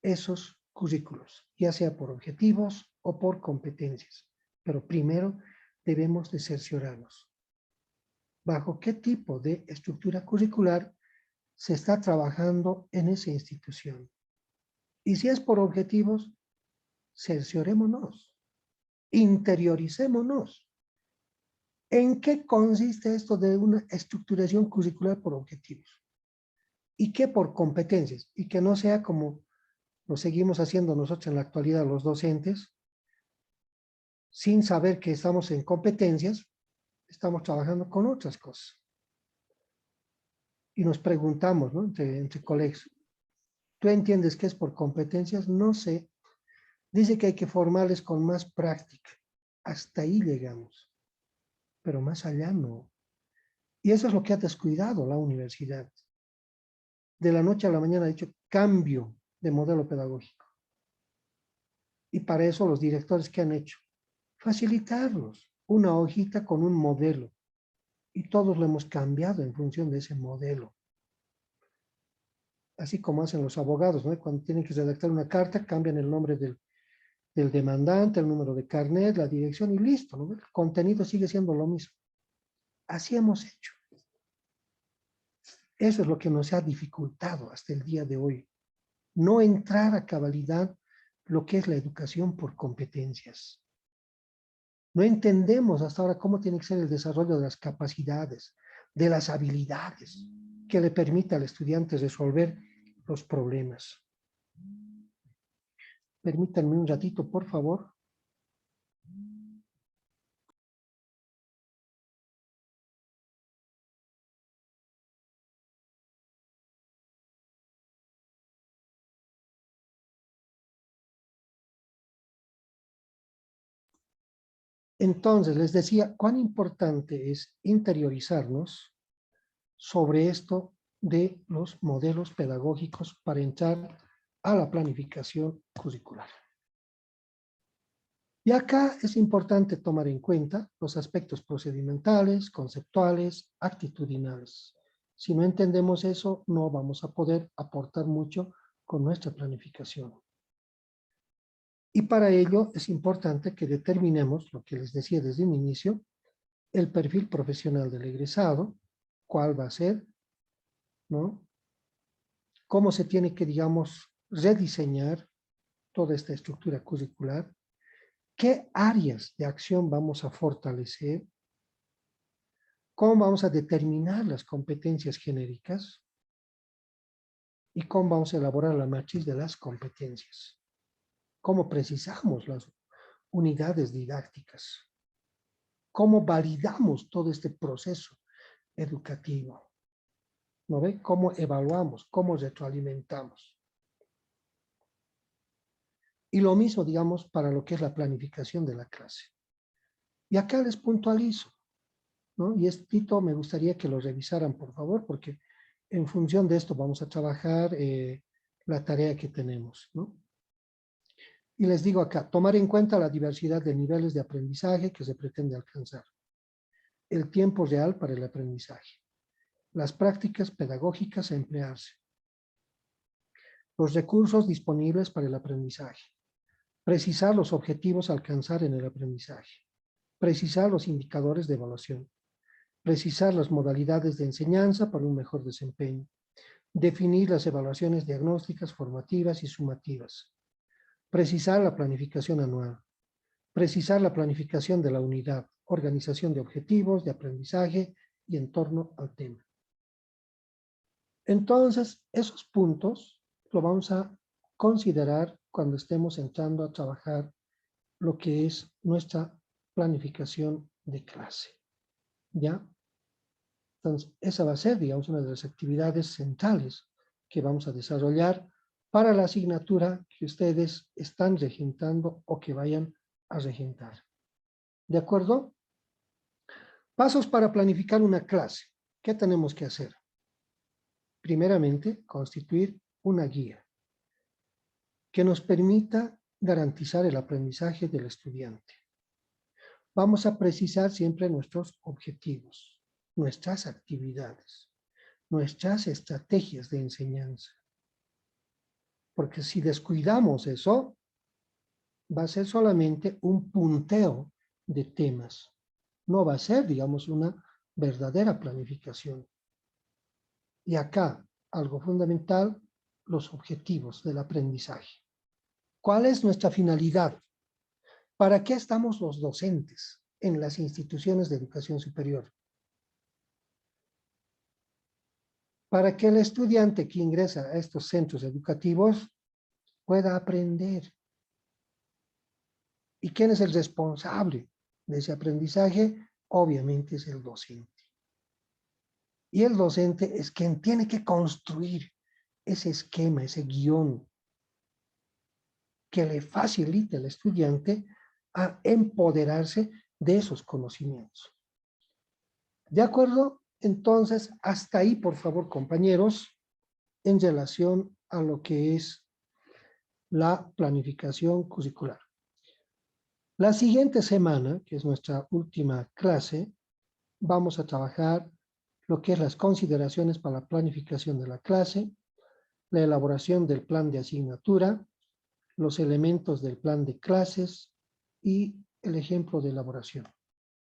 esos currículos, ya sea por objetivos o por competencias. Pero primero debemos de cerciorarnos bajo qué tipo de estructura curricular se está trabajando en esa institución. Y si es por objetivos, cerciorémonos, interioricémonos. ¿En qué consiste esto de una estructuración curricular por objetivos? ¿Y qué por competencias? Y que no sea como lo seguimos haciendo nosotros en la actualidad los docentes, sin saber que estamos en competencias, estamos trabajando con otras cosas. Y nos preguntamos, ¿no? Entre colegas, ¿tú entiendes que es por competencias? No sé. Dice que hay que formarles con más práctica. Hasta ahí llegamos. Pero más allá no. Y eso es lo que ha descuidado la universidad. De la noche a la mañana ha dicho cambio de modelo pedagógico. Y para eso los directores, ¿qué han hecho? Facilitarnos una hojita con un modelo. Y todos lo hemos cambiado en función de ese modelo. Así como hacen los abogados, ¿no? Cuando tienen que redactar una carta, cambian el nombre del demandante, el número de carnet, la dirección y listo, ¿no? El contenido sigue siendo lo mismo. Así hemos hecho. Eso es lo que nos ha dificultado hasta el día de hoy. No entrar a cabalidad lo que es la educación por competencias. No entendemos hasta ahora cómo tiene que ser el desarrollo de las capacidades, de las habilidades que le permita al estudiante resolver los problemas. Permítanme un ratito, por favor. Entonces, les decía cuán importante es interiorizarnos sobre esto de los modelos pedagógicos para entrar a la planificación curricular. Y acá es importante tomar en cuenta los aspectos procedimentales, conceptuales, actitudinales. Si no entendemos eso, no vamos a poder aportar mucho con nuestra planificación. Y para ello es importante que determinemos, lo que les decía desde un inicio, el perfil profesional del egresado, cuál va a ser, ¿no? Cómo se tiene que, digamos, rediseñar toda esta estructura curricular, qué áreas de acción vamos a fortalecer, cómo vamos a determinar las competencias genéricas y cómo vamos a elaborar la matriz de las competencias, cómo precisamos las unidades didácticas, cómo validamos todo este proceso educativo, ¿no ve? Cómo evaluamos, cómo retroalimentamos. Y lo mismo, digamos, para lo que es la planificación de la clase. Y acá les puntualizo, ¿no? Y esto me gustaría que lo revisaran, por favor, porque en función de esto vamos a trabajar la tarea que tenemos, ¿no? Y les digo acá, tomar en cuenta la diversidad de niveles de aprendizaje que se pretende alcanzar, el tiempo real para el aprendizaje, las prácticas pedagógicas a emplearse, los recursos disponibles para el aprendizaje, precisar los objetivos a alcanzar en el aprendizaje, precisar los indicadores de evaluación, precisar las modalidades de enseñanza para un mejor desempeño, definir las evaluaciones diagnósticas, formativas y sumativas, precisar la planificación anual, precisar la planificación de la unidad, organización de objetivos, de aprendizaje y en torno al tema. Entonces, esos puntos lo vamos a considerar cuando estemos entrando a trabajar lo que es nuestra planificación de clase, ¿ya? Entonces, esa va a ser, digamos, una de las actividades centrales que vamos a desarrollar para la asignatura que ustedes están regentando o que vayan a regentar. ¿De acuerdo? Pasos para planificar una clase. ¿Qué tenemos que hacer? Primeramente, constituir una guía que nos permita garantizar el aprendizaje del estudiante. Vamos a precisar siempre nuestros objetivos, nuestras actividades, nuestras estrategias de enseñanza. Porque si descuidamos eso, va a ser solamente un punteo de temas. No va a ser, digamos, una verdadera planificación. Y acá, algo fundamental, los objetivos del aprendizaje. ¿Cuál es nuestra finalidad? ¿Para qué estamos los docentes en las instituciones de educación superior? Para que el estudiante que ingresa a estos centros educativos pueda aprender. ¿Y quién es el responsable de ese aprendizaje? Obviamente es el docente. Y el docente es quien tiene que construir ese esquema, ese guión que le facilite al estudiante a empoderarse de esos conocimientos. ¿De acuerdo? Entonces, hasta ahí, por favor, compañeros, en relación a lo que es la planificación curricular. La siguiente semana, que es nuestra última clase, vamos a trabajar lo que es las consideraciones para la planificación de la clase, la elaboración del plan de asignatura, los elementos del plan de clases y el ejemplo de elaboración.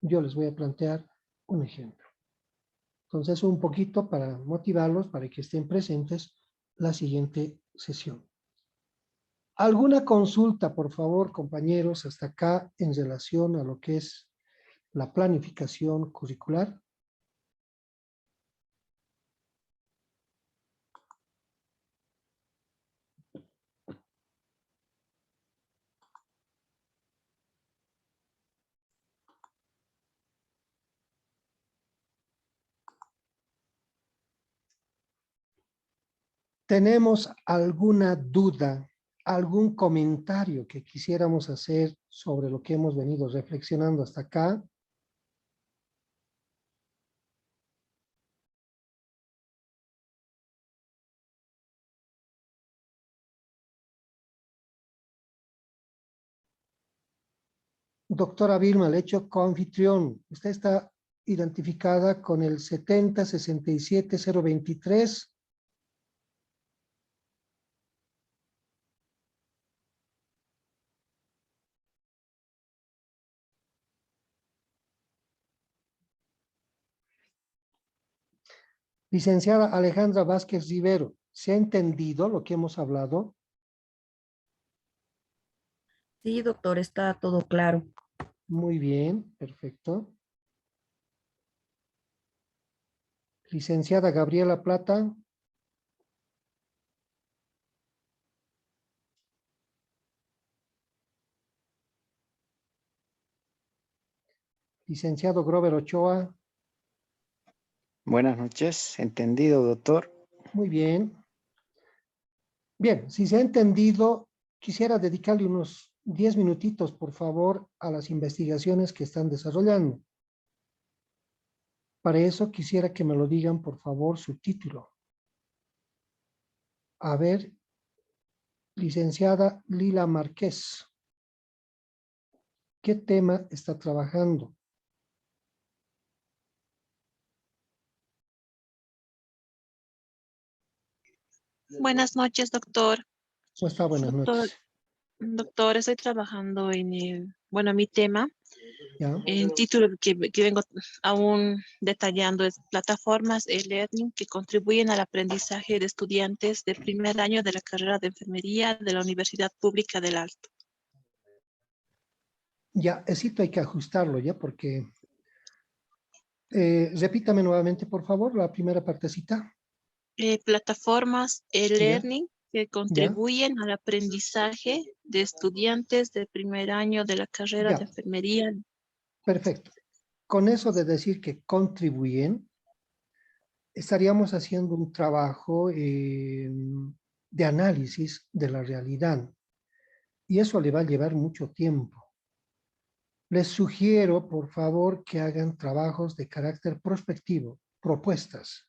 Yo les voy a plantear un ejemplo. Entonces, un poquito para motivarlos, para que estén presentes la siguiente sesión. ¿Alguna consulta, por favor, compañeros, hasta acá en relación a lo que es la planificación curricular? ¿Tenemos alguna duda, algún comentario que quisiéramos hacer sobre lo que hemos venido reflexionando hasta acá? Doctora Vilma, el hecho coanfitrión, usted está identificada con el 70-67-023. Licenciada Alejandra Vázquez Rivero, ¿se ha entendido lo que hemos hablado? Sí, doctor, está todo claro. Muy bien, perfecto. Licenciada Gabriela Plata. Licenciado Grover Ochoa. Buenas noches, entendido, doctor. Muy bien. Bien, si se ha entendido, quisiera dedicarle unos 10 minutitos, por favor, a las investigaciones que están desarrollando. Para eso quisiera que me lo digan, por favor, su título. A ver, licenciada Lila Márquez, ¿qué tema está trabajando? Buenas noches, doctor. ¿Cómo está? Buenas Doctor, noches. doctor, estoy trabajando en mi tema ¿Ya? El título que vengo aún detallando es plataformas e-learning que contribuyen al aprendizaje de estudiantes de primer año de la carrera de enfermería de la Universidad Pública del Alto. Ya, esito hay que ajustarlo ya porque... repítame nuevamente, por favor, la primera partecita. Plataformas Ya, e-learning que ya, contribuyen al aprendizaje de estudiantes de primer año de la carrera de ya, enfermería. perfecto. Con eso de decir que contribuyen, estaríamos haciendo un trabajo de análisis de la realidad y eso le va a llevar mucho tiempo. Les sugiero, por favor, que hagan trabajos de carácter prospectivo, propuestas.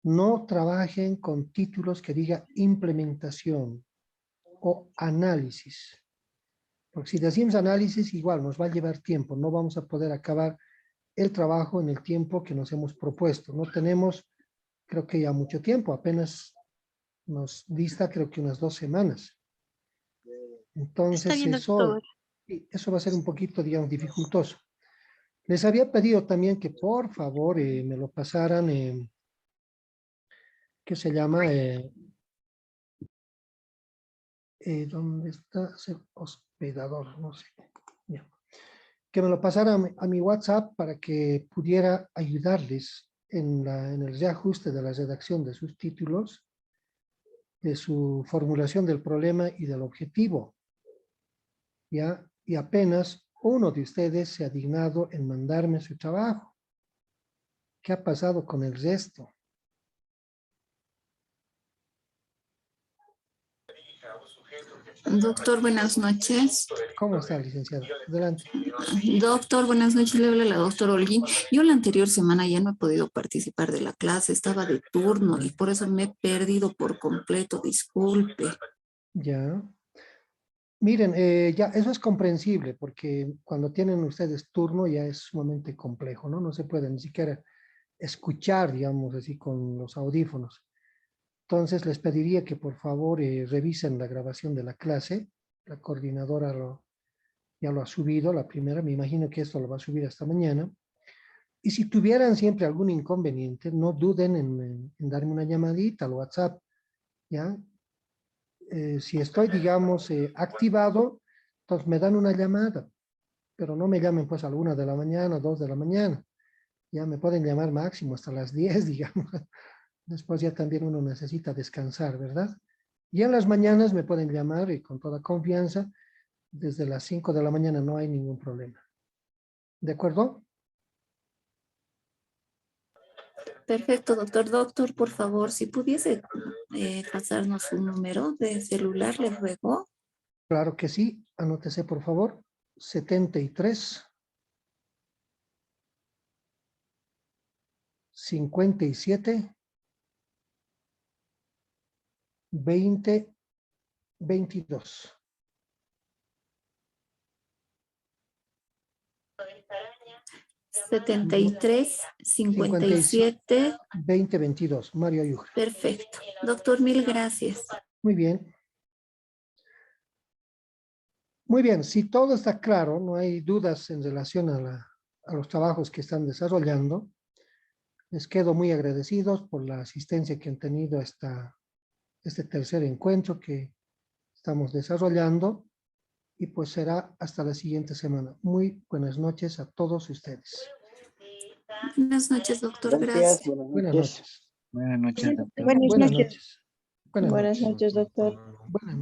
No trabajen con títulos que diga implementación o análisis. Porque si decimos análisis, igual nos va a llevar tiempo, no vamos a poder acabar el trabajo en el tiempo que nos hemos propuesto. No tenemos, creo que ya mucho tiempo, apenas nos dista creo que unas 2 semanas. Está Entonces bien, doctor. eso va a ser un poquito, digamos, dificultoso. Les había pedido también que por favor me lo pasaran, ¿qué se llama? ¿Dónde está ese hospedador? No sé. Ya. Que me lo pasaran a mi WhatsApp para que pudiera ayudarles en el reajuste de la redacción de sus títulos, de su formulación del problema y del objetivo. ¿Ya? Y apenas uno de ustedes se ha dignado en mandarme su trabajo. ¿Qué ha pasado con el resto? Doctor, buenas noches. ¿Cómo está, licenciado? Adelante. Doctor, buenas noches. Le habla la doctora Holguín. Yo la anterior semana ya no he podido participar de la clase. Estaba de turno y por eso me he perdido por completo. Disculpe. Ya. Miren, ya eso es comprensible porque cuando tienen ustedes turno ya es sumamente complejo, ¿no? No se puede ni siquiera escuchar, digamos así, con los audífonos. Entonces les pediría que por favor revisen la grabación de la clase. La coordinadora ya lo ha subido, la primera, me imagino que esto lo va a subir hasta mañana. Y si tuvieran siempre algún inconveniente, no duden en darme una llamadita al WhatsApp, ¿ya? Si estoy, digamos, activado, entonces me dan una llamada, pero no me llamen pues a la 1 de la mañana, 2 de la mañana. Ya me pueden llamar máximo hasta las 10, digamos. Después ya también uno necesita descansar, ¿verdad? Y en las mañanas me pueden llamar y con toda confianza. Desde las 5 de la mañana no hay ningún problema. ¿De acuerdo? Perfecto, doctor. Doctor, por favor, si pudiese pasarnos un número de celular, le ruego. Claro que sí. Anótese, por favor. 73 57 20 22. 73 57. 20 22. Mario Ayugra. Perfecto. Doctor, mil gracias. Muy bien. Muy bien. Si todo está claro, no hay dudas en relación a los trabajos que están desarrollando. Les quedo muy agradecidos por la asistencia que han tenido a este tercer encuentro que estamos desarrollando y pues será hasta la siguiente semana. Muy buenas noches a todos ustedes. Buenas noches, doctor. Gracias, Gracias. Buenas noches. Buenas noches, doctor. Buenas Buenas noches. noches. Buenas Buenas noches. noches, doctor. Buenas noches.